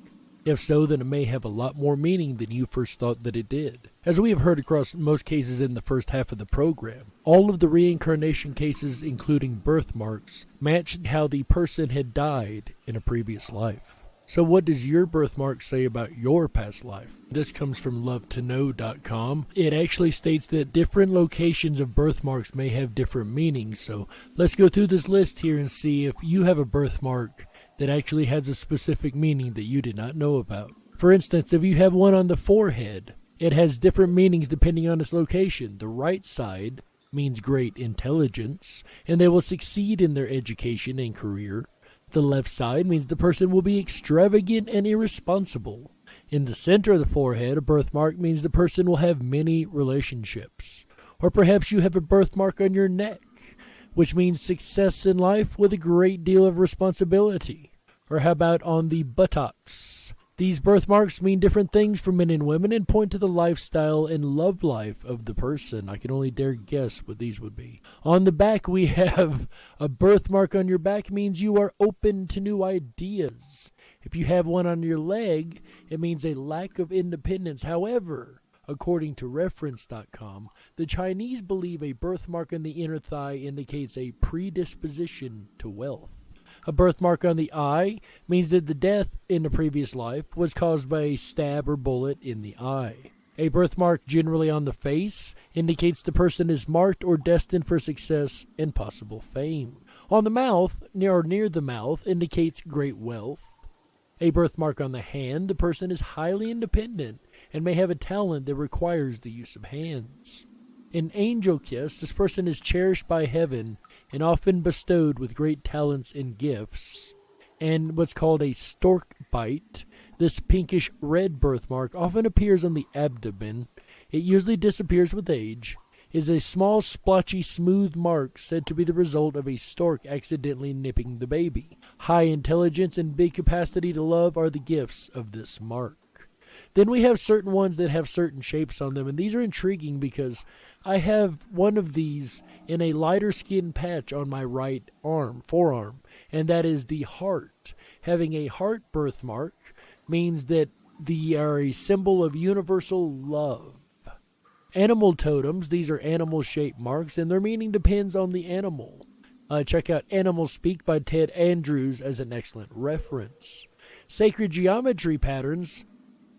If so, then it may have a lot more meaning than you first thought that it did. As we have heard across most cases in the first half of the program, all of the reincarnation cases, including birthmarks, matched how the person had died in a previous life. So what does your birthmark say about your past life? This comes from LoveToKnow.com. It actually states that different locations of birthmarks may have different meanings, so let's go through this list here and see if you have a birthmark that actually has a specific meaning that you did not know about. For instance, if you have one on the forehead, it has different meanings depending on its location. The right side means great intelligence, and they will succeed in their education and career. The left side means the person will be extravagant and irresponsible. In the center of the forehead, a birthmark means the person will have many relationships. Or perhaps you have a birthmark on your neck, which means success in life with a great deal of responsibility. Or how about on the buttocks? These birthmarks mean different things for men and women and point to the lifestyle and love life of the person. I can only dare guess what these would be. On the back, we have a birthmark on your back means you are open to new ideas. If you have one on your leg, it means a lack of independence. However, according to reference.com, the Chinese believe a birthmark on the inner thigh indicates a predisposition to wealth. A birthmark on the eye means that the death in the previous life was caused by a stab or bullet in the eye. A birthmark, generally on the face, indicates the person is marked or destined for success and possible fame. On the mouth, near the mouth, indicates great wealth. A birthmark on the hand, the person is highly independent and may have a talent that requires the use of hands. An angel kiss, this person is cherished by heaven and often bestowed with great talents and gifts. And what's called a stork bite, this pinkish red birthmark often appears on the abdomen. It usually disappears with age. It is a small, splotchy, smooth mark said to be the result of a stork accidentally nipping the baby. High intelligence and big capacity to love are the gifts of this mark. Then we have certain ones that have certain shapes on them, and these are intriguing because I have one of these in a lighter skin patch on my right forearm, and that is the heart. Having a heart birthmark means that they are a symbol of universal love. Animal totems, these are animal-shaped marks, and their meaning depends on the animal. Check out Animal Speak by Ted Andrews as an excellent reference. Sacred geometry patterns.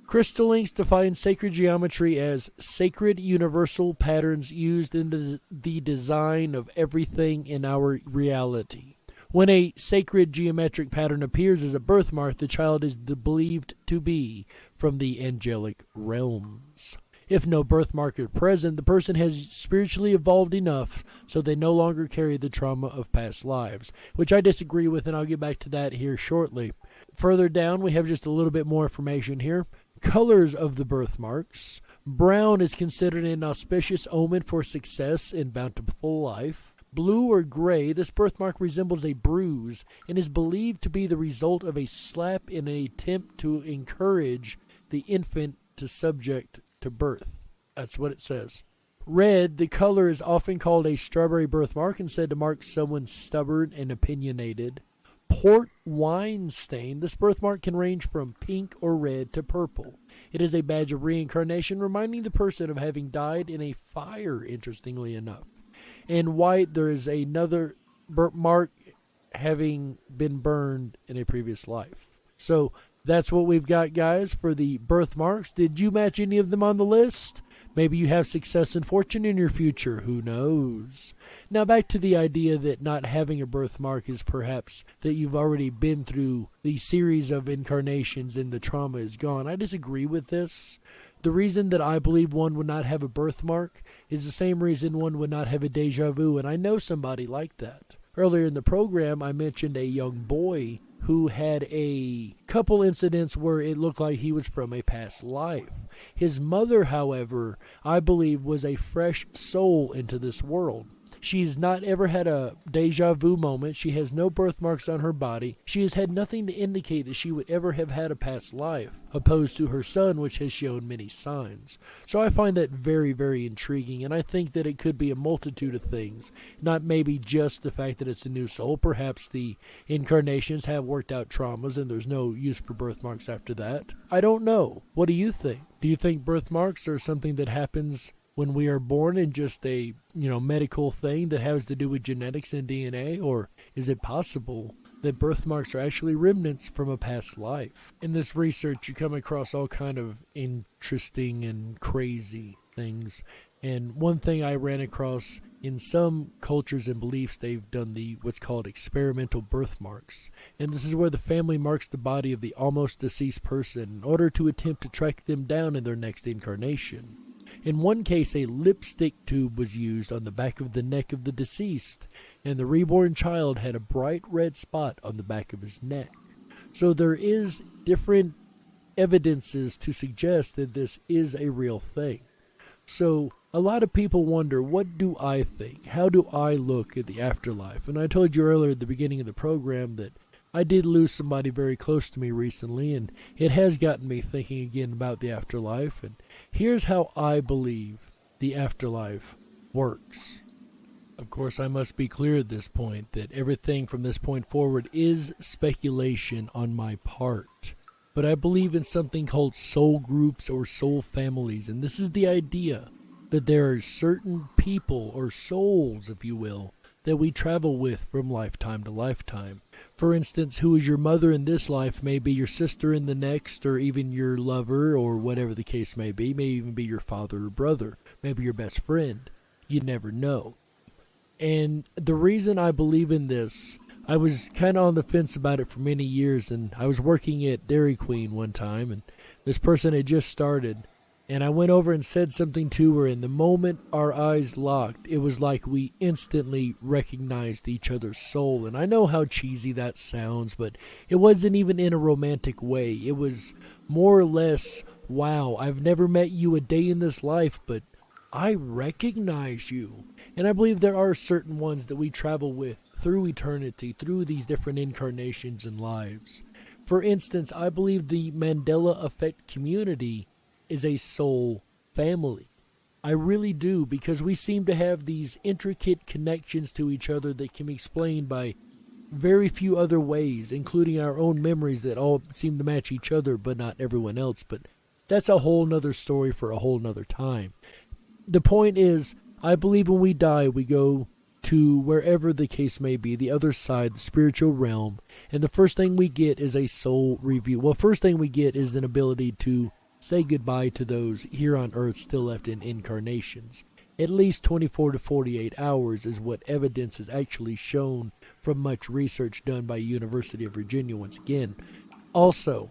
Crystal Links define sacred geometry as sacred universal patterns used in the design of everything in our reality. When a sacred geometric pattern appears as a birthmark, the child is believed to be from the angelic realms. If no birthmark is present, the person has spiritually evolved enough so they no longer carry the trauma of past lives, which I disagree with, and I'll get back to that here shortly. Further down, we have just a little bit more information here. Colors of the birthmarks. Brown is considered an auspicious omen for success in bountiful life. Blue or gray, this birthmark resembles a bruise and is believed to be the result of a slap in an attempt to encourage the infant to subject to birth. That's what it says. Red, the color is often called a strawberry birthmark and said to mark someone stubborn and opinionated. Port wine stain, this birthmark can range from pink or red to purple. It is a badge of reincarnation, reminding the person of having died in a fire, interestingly enough. And white, there is another mark having been burned in a previous life. So that's what we've got, guys, for the birthmarks. Did you match any of them on the list? Maybe you have success and fortune in your future. Who knows? Now back to the idea that not having a birthmark is perhaps that you've already been through the series of incarnations and the trauma is gone. I disagree with this. The reason that I believe one would not have a birthmark is the same reason one would not have a deja vu, and I know somebody like that. Earlier in the program, I mentioned a young boy who had a couple incidents where it looked like he was from a past life. His mother, however, I believe was a fresh soul into this world. She's not ever had a deja vu moment. She has no birthmarks on her body. She has had nothing to indicate that she would ever have had a past life, opposed to her son, which has shown many signs. So I find that very, very intriguing, and I think that it could be a multitude of things, not maybe just the fact that it's a new soul. Perhaps the incarnations have worked out traumas and there's no use for birthmarks after that. I don't know. What do you think? Do you think birthmarks are something that happens when we are born and just a, medical thing that has to do with genetics and DNA? Or is it possible that birthmarks are actually remnants from a past life? In this research, you come across all kind of interesting and crazy things. And one thing I ran across, in some cultures and beliefs, they've done what's called experimental birthmarks. And this is where the family marks the body of the almost deceased person in order to attempt to track them down in their next incarnation. In one case, a lipstick tube was used on the back of the neck of the deceased, and the reborn child had a bright red spot on the back of his neck. So there is different evidences to suggest that this is a real thing. So a lot of people wonder, what do I think? How do I look at the afterlife? And I told you earlier at the beginning of the program that I did lose somebody very close to me recently, and it has gotten me thinking again about the afterlife. And here's how I believe the afterlife works. Of course, I must be clear at this point that everything from this point forward is speculation on my part. But I believe in something called soul groups or soul families, and this is the idea that there are certain people or souls, if you will, that we travel with from lifetime to lifetime. For instance, who is your mother in this life may be your sister in the next, or even your lover, or whatever the case may even be your father or brother, maybe your best friend. You never know. And the reason I believe in this, I was kind of on the fence about it for many years, and I was working at Dairy Queen one time, and this person had just started, and I went over and said something to her, and the moment our eyes locked, it was like we instantly recognized each other's soul. And I know how cheesy that sounds, but it wasn't even in a romantic way. It was more or less, wow, I've never met you a day in this life, but I recognize you. And I believe there are certain ones that we travel with through eternity, through these different incarnations and lives. For instance, I believe the Mandela Effect community is a soul family. I really do, because we seem to have these intricate connections to each other that can be explained by very few other ways, including our own memories that all seem to match each other but not everyone else. But that's a whole nother story for a whole nother time. The point is, I believe when we die, we go to wherever the case may be, the other side, the spiritual realm, and the first thing we get is a soul review. Well, first thing we get is an ability to say goodbye to those here on earth still left in incarnations. At least 24 to 48 hours is what evidence has actually shown from much research done by University of Virginia once again. Also,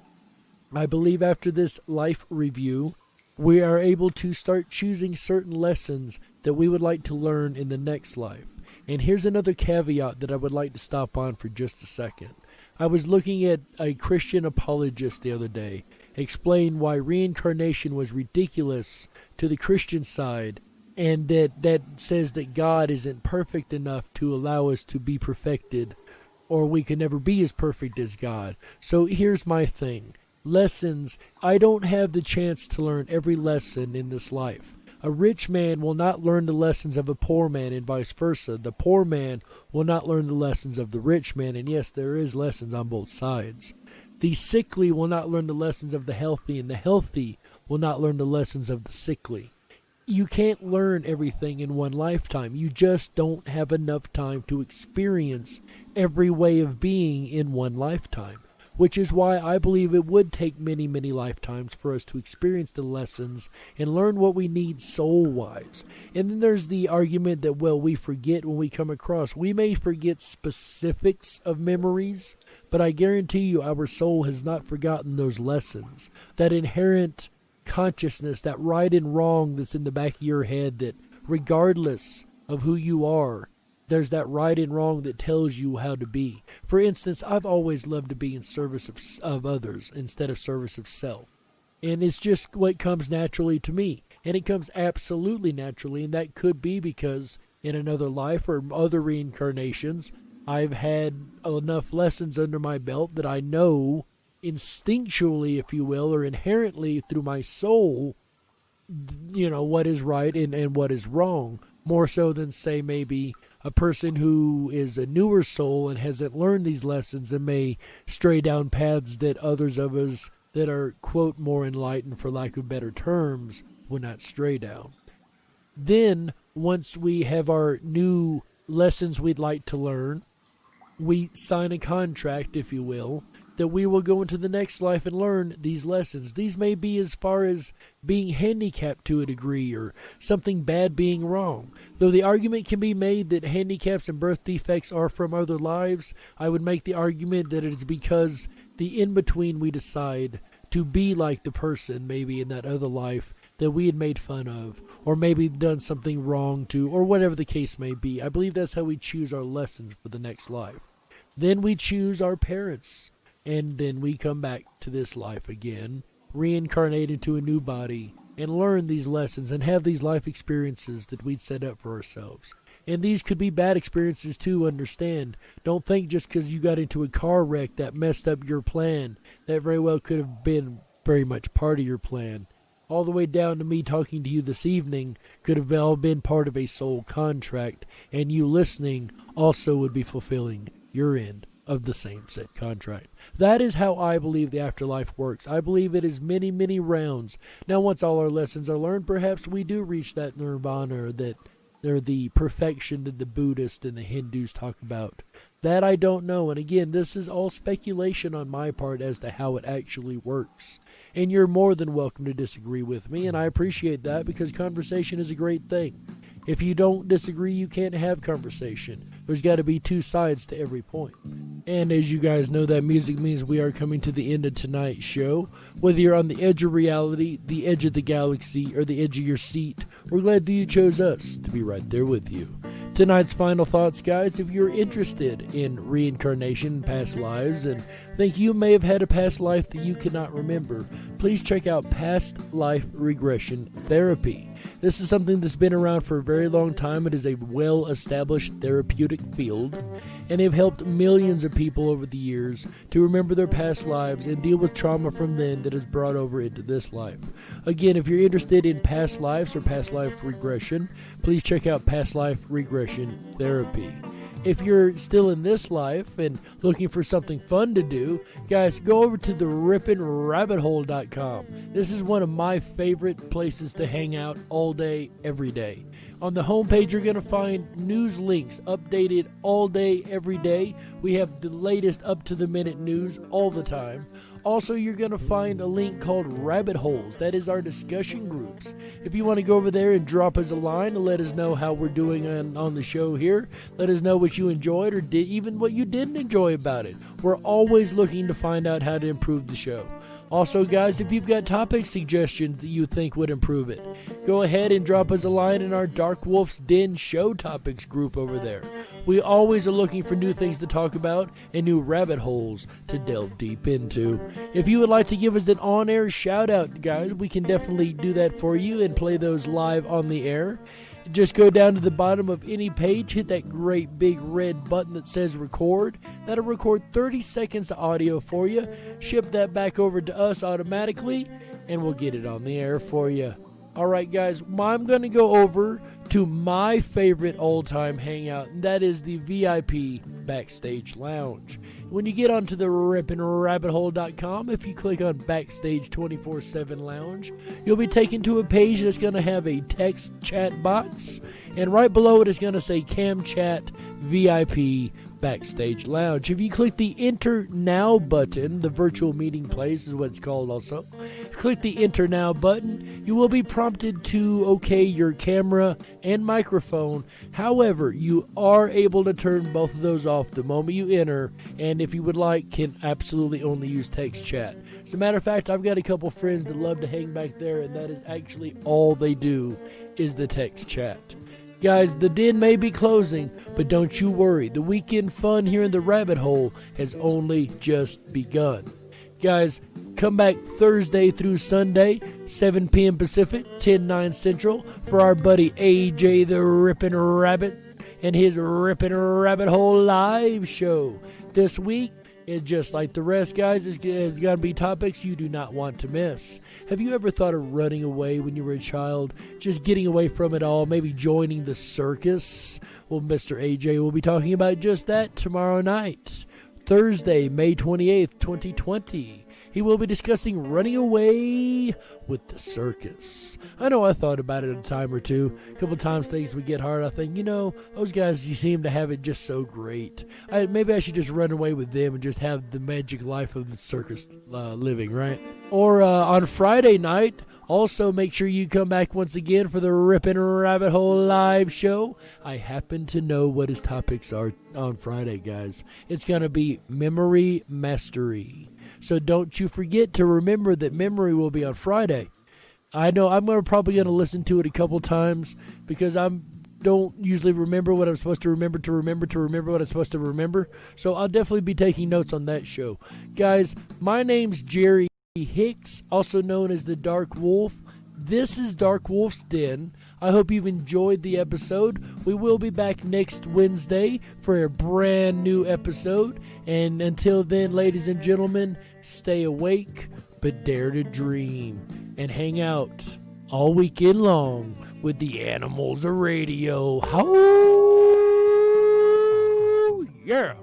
I believe after this life review, we are able to start choosing certain lessons that we would like to learn in the next life. And here's another caveat that I would like to stop on for just a second. I was looking at a Christian apologist the other day explain why reincarnation was ridiculous to the Christian side, and that says that God isn't perfect enough to allow us to be perfected, or we can never be as perfect as God. So here's my thing. Lessons, I don't have the chance to learn every lesson in this life. A rich man will not learn the lessons of a poor man, and vice versa. The poor man will not learn the lessons of the rich man, and yes, there is lessons on both sides. The sickly will not learn the lessons of the healthy, and the healthy will not learn the lessons of the sickly. You can't learn everything in one lifetime. You just don't have enough time to experience every way of being in one lifetime, which is why I believe it would take many, many lifetimes for us to experience the lessons and learn what we need soul-wise. And then there's the argument that, well, we forget when we come across. We may forget specifics of memories, but I guarantee you our soul has not forgotten those lessons. That inherent consciousness, that right and wrong that's in the back of your head, that regardless of who you are, there's that right and wrong that tells you how to be. For instance, I've always loved to be in service of others instead of service of self. And it's just what comes naturally to me. And it comes absolutely naturally, and that could be because in another life or other reincarnations, I've had enough lessons under my belt that I know instinctually, if you will, or inherently through my soul, what is right and what is wrong. More so than, say, maybe a person who is a newer soul and hasn't learned these lessons and may stray down paths that others of us that are, quote, more enlightened, for lack of better terms, would not stray down. Then, once we have our new lessons we'd like to learn, we sign a contract, if you will, that we will go into the next life and learn these lessons. These may be as far as being handicapped to a degree, or something bad being wrong. Though the argument can be made that handicaps and birth defects are from other lives, I would make the argument that it is because the in-between we decide to be like the person maybe in that other life that we had made fun of, or maybe done something wrong to, or whatever the case may be. I believe that's how we choose our lessons for the next life. Then we choose our parents, and then we come back to this life again, reincarnate into a new body, and learn these lessons and have these life experiences that we'd set up for ourselves. And these could be bad experiences too, understand. Don't think just because you got into a car wreck that messed up your plan. That very well could have been very much part of your plan. All the way down to me talking to you this evening could have all been part of a soul contract, and you listening also would be fulfilling your end of the same set contract. That is how I believe the afterlife works. I believe it is many, many rounds. Now, once all our lessons are learned, perhaps we do reach that nirvana, or that or the perfection that the Buddhists and the Hindus talk about. That I don't know. And again, this is all speculation on my part as to how it actually works. And you're more than welcome to disagree with me, and I appreciate that because conversation is a great thing. If you don't disagree, you can't have conversation. There's got to be two sides to every point. And as you guys know, that music means we are coming to the end of tonight's show. Whether you're on the edge of reality, the edge of the galaxy, or the edge of your seat, we're glad that you chose us to be right there with you. Tonight's final thoughts, guys, if you're interested in reincarnation and past lives and think you may have had a past life that you cannot remember, please check out Past Life Regression Therapy. This is something that's been around for a very long time. It is a well-established therapeutic field, and they've helped millions of people over the years to remember their past lives and deal with trauma from then that is brought over into this life. Again, if you're interested in past lives or past life regression, please check out Past Life Regression Therapy. If you're still in this life and looking for something fun to do, guys, go over to the riponrabbithole.com. This is one of my favorite places to hang out all day, every day. On the homepage, you're going to find news links updated all day, every day. We have the latest up-to-the-minute news all the time. Also, you're going to find a link called Rabbit Holes. That is our discussion groups. If you want to go over there and drop us a line and let us know how we're doing on the show here, let us know what you enjoyed or even what you didn't enjoy about it. We're always looking to find out how to improve the show. Also, guys, if you've got topic suggestions that you think would improve it, go ahead and drop us a line in our Dark Wolf's Den show topics group over there. We always are looking for new things to talk about and new rabbit holes to delve deep into. If you would like to give us an on-air shout-out, guys, we can definitely do that for you and play those live on the air. Just go down to the bottom of any page, hit that great big red button that says record. That'll record 30 seconds of audio for you. Ship that back over to us automatically, and we'll get it on the air for you. All right, guys, I'm going to go over to my favorite all-time hangout, and that is the VIP Backstage Lounge. When you get onto the riponrabbithole.com, if you click on Backstage 24/7 Lounge, you'll be taken to a page that's going to have a text chat box, and right below it is going to say Cam Chat VIP Backstage Lounge. If you click the Enter Now button, the virtual meeting place is what it's called also. Click the Enter Now button, you will be prompted to okay your camera and microphone. However, you are able to turn both of those off the moment you enter, and if you would like, can absolutely only use text chat. As a matter of fact, I've got a couple friends that love to hang back there, and that is actually all they do is the text chat. Guys, the den may be closing, but don't you worry. The weekend fun here in the rabbit hole has only just begun. Guys, come back Thursday through Sunday, 7 p.m. Pacific, 10/9 Central, for our buddy AJ the Rippin' Rabbit and his Rippin' Rabbit Hole live show. This week, it's just like the rest, guys, it's going to be topics you do not want to miss. Have you ever thought of running away when you were a child? Just getting away from it all, maybe joining the circus? Well, Mr. AJ will be talking about just that tomorrow night, Thursday, May 28th, 2020. He will be discussing running away with the circus. I know I thought about it a time or two. A couple times things would get hard. I think, those guys seem to have it just so great. Maybe I should just run away with them and just have the magic life of the circus living, right? Or on Friday night, also make sure you come back once again for the Rippin' Rabbit Hole live show. I happen to know what his topics are on Friday, guys. It's going to be memory mastery. So don't you forget to remember that memory will be on Friday. I know I'm probably going to listen to it a couple times because I don't usually remember what I'm supposed to remember what I'm supposed to remember. So I'll definitely be taking notes on that show. Guys, my name's Jerry Hicks, also known as the Dark Wolf. This is Dark Wolf's Den. I hope you've enjoyed the episode. We will be back next Wednesday for a brand new episode. And until then, ladies and gentlemen, stay awake, but dare to dream. And hang out all weekend long with the animals of radio. Howl! Yeah!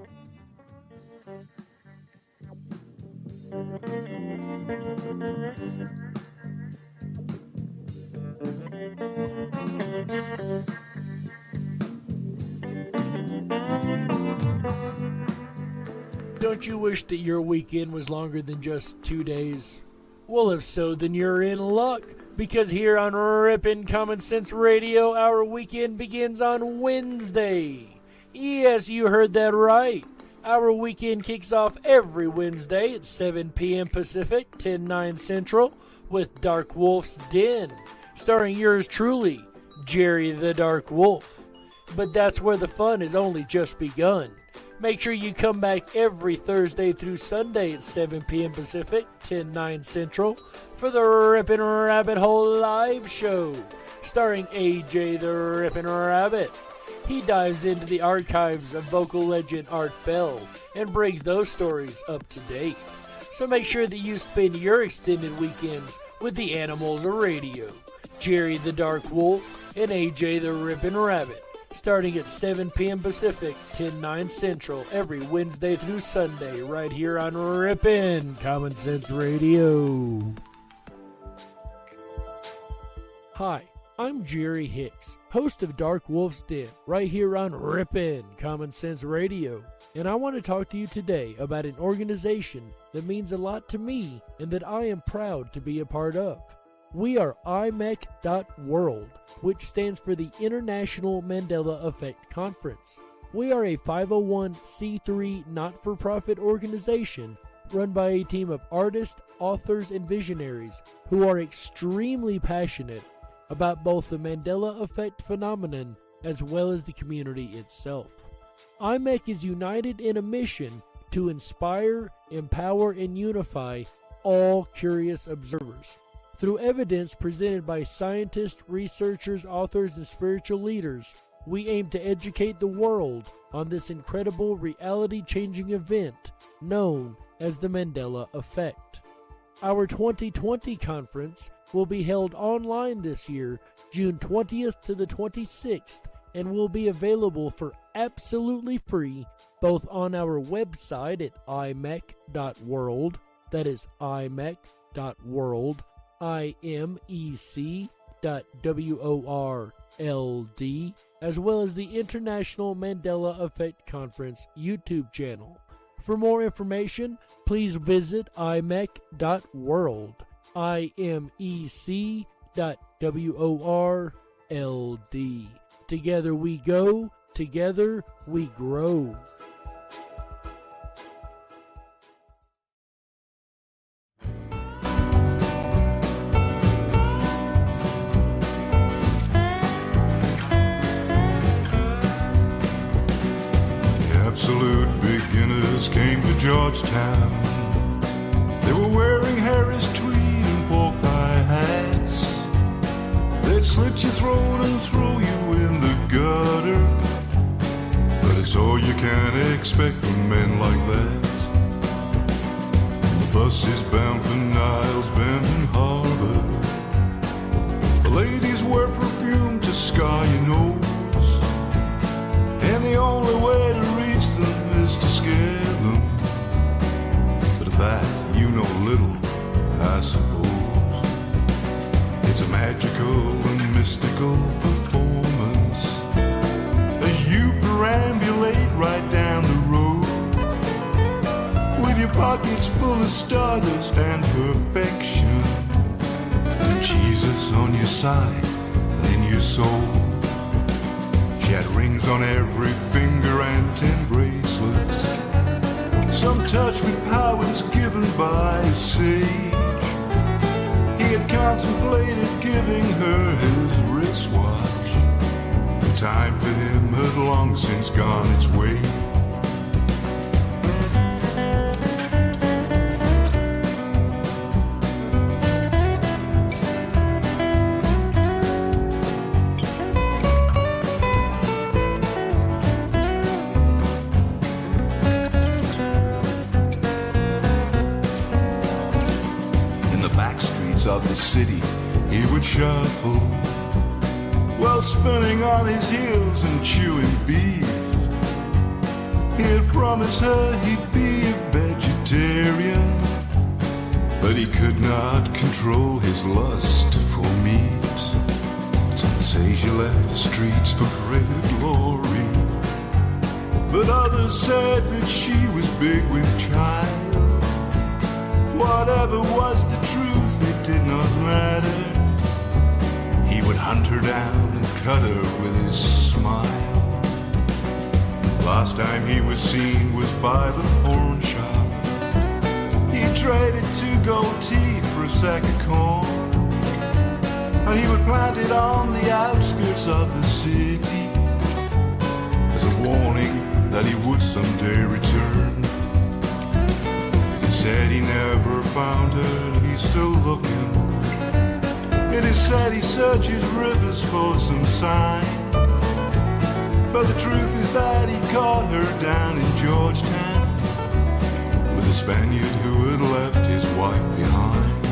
Don't you wish that your weekend was longer than just 2 days? Well, if so, then you're in luck, because here on Ripon Common Sense Radio, our weekend begins on Wednesday. Yes, you heard that right. Our weekend kicks off every Wednesday at 7 p.m. Pacific, 10/9 Central, with Dark Wolf's Den, starring yours truly, Jerry the Dark Wolf. But that's where the fun has only just begun. Make sure you come back every Thursday through Sunday at 7 p.m. Pacific, 10/9 Central, for the Rippin' Rabbit Hole live show, starring AJ the Rippin' Rabbit. He dives into the archives of vocal legend Art Bell and brings those stories up to date. So make sure that you spend your extended weekends with the animals of radio, Jerry the Dark Wolf and AJ the Rippin' Rabbit, starting at 7 p.m. Pacific, 10/9 Central, every Wednesday through Sunday, right here on Ripon Common Sense Radio. Hi, I'm Jerry Hicks, host of Dark Wolf's Den, right here on Ripon Common Sense Radio, and I want to talk to you today about an organization that means a lot to me and that I am proud to be a part of. We are IMEC.World, which stands for the International Mandela Effect Conference. We are a 501c3 not-for-profit organization run by a team of artists, authors, and visionaries who are extremely passionate about both the Mandela Effect phenomenon as well as the community itself. IMEC is united in a mission to inspire, empower, and unify all curious observers. Through evidence presented by scientists, researchers, authors, and spiritual leaders, we aim to educate the world on this incredible reality-changing event known as the Mandela Effect. Our 2020 conference will be held online this year, June 20th to the 26th, and will be available for absolutely free both on our website at imec.world, that is imec.world, imec.world, as well as the International Mandela Effect Conference YouTube channel. For more information, please visit imec.world, imec.world. Together we go, together we grow. Absolute beginners came to Georgetown. They were wearing Harris tweed and pork pie hats. They'd slit your throat and throw you in the gutter. But it's all you can expect from men like that. The bus is bound for Niles Bend and Harbor. The ladies wear perfume to scar your nose. And the only way to reach them is to scare them. But of that you know little, I suppose. It's a magical and mystical performance as you perambulate right down the road, with your pockets full of stardust and perfection, and Jesus on your side and in your soul. She had rings on every finger and 10 bracelets, some touch with powers given by a sage. He had contemplated giving her his wristwatch. The time for him had long since gone its way. Of the city he would shuffle, while spinning on his heels and chewing beef. He had promised her he'd be a vegetarian, but he could not control his lust for meat. Since Asia left the streets for greater glory, but others said that she was big with child. Whatever was the truth, it did not matter. He would hunt her down and cut her with his smile. Last time he was seen was by the pawn shop. He traded 2 gold teeth for a sack of corn, and he would plant it on the outskirts of the city as a warning that he would someday return. He said he never found her and he's still looking. It is said he searches rivers for some sign, but the truth is that he caught her down in Georgetown with a Spaniard who had left his wife behind.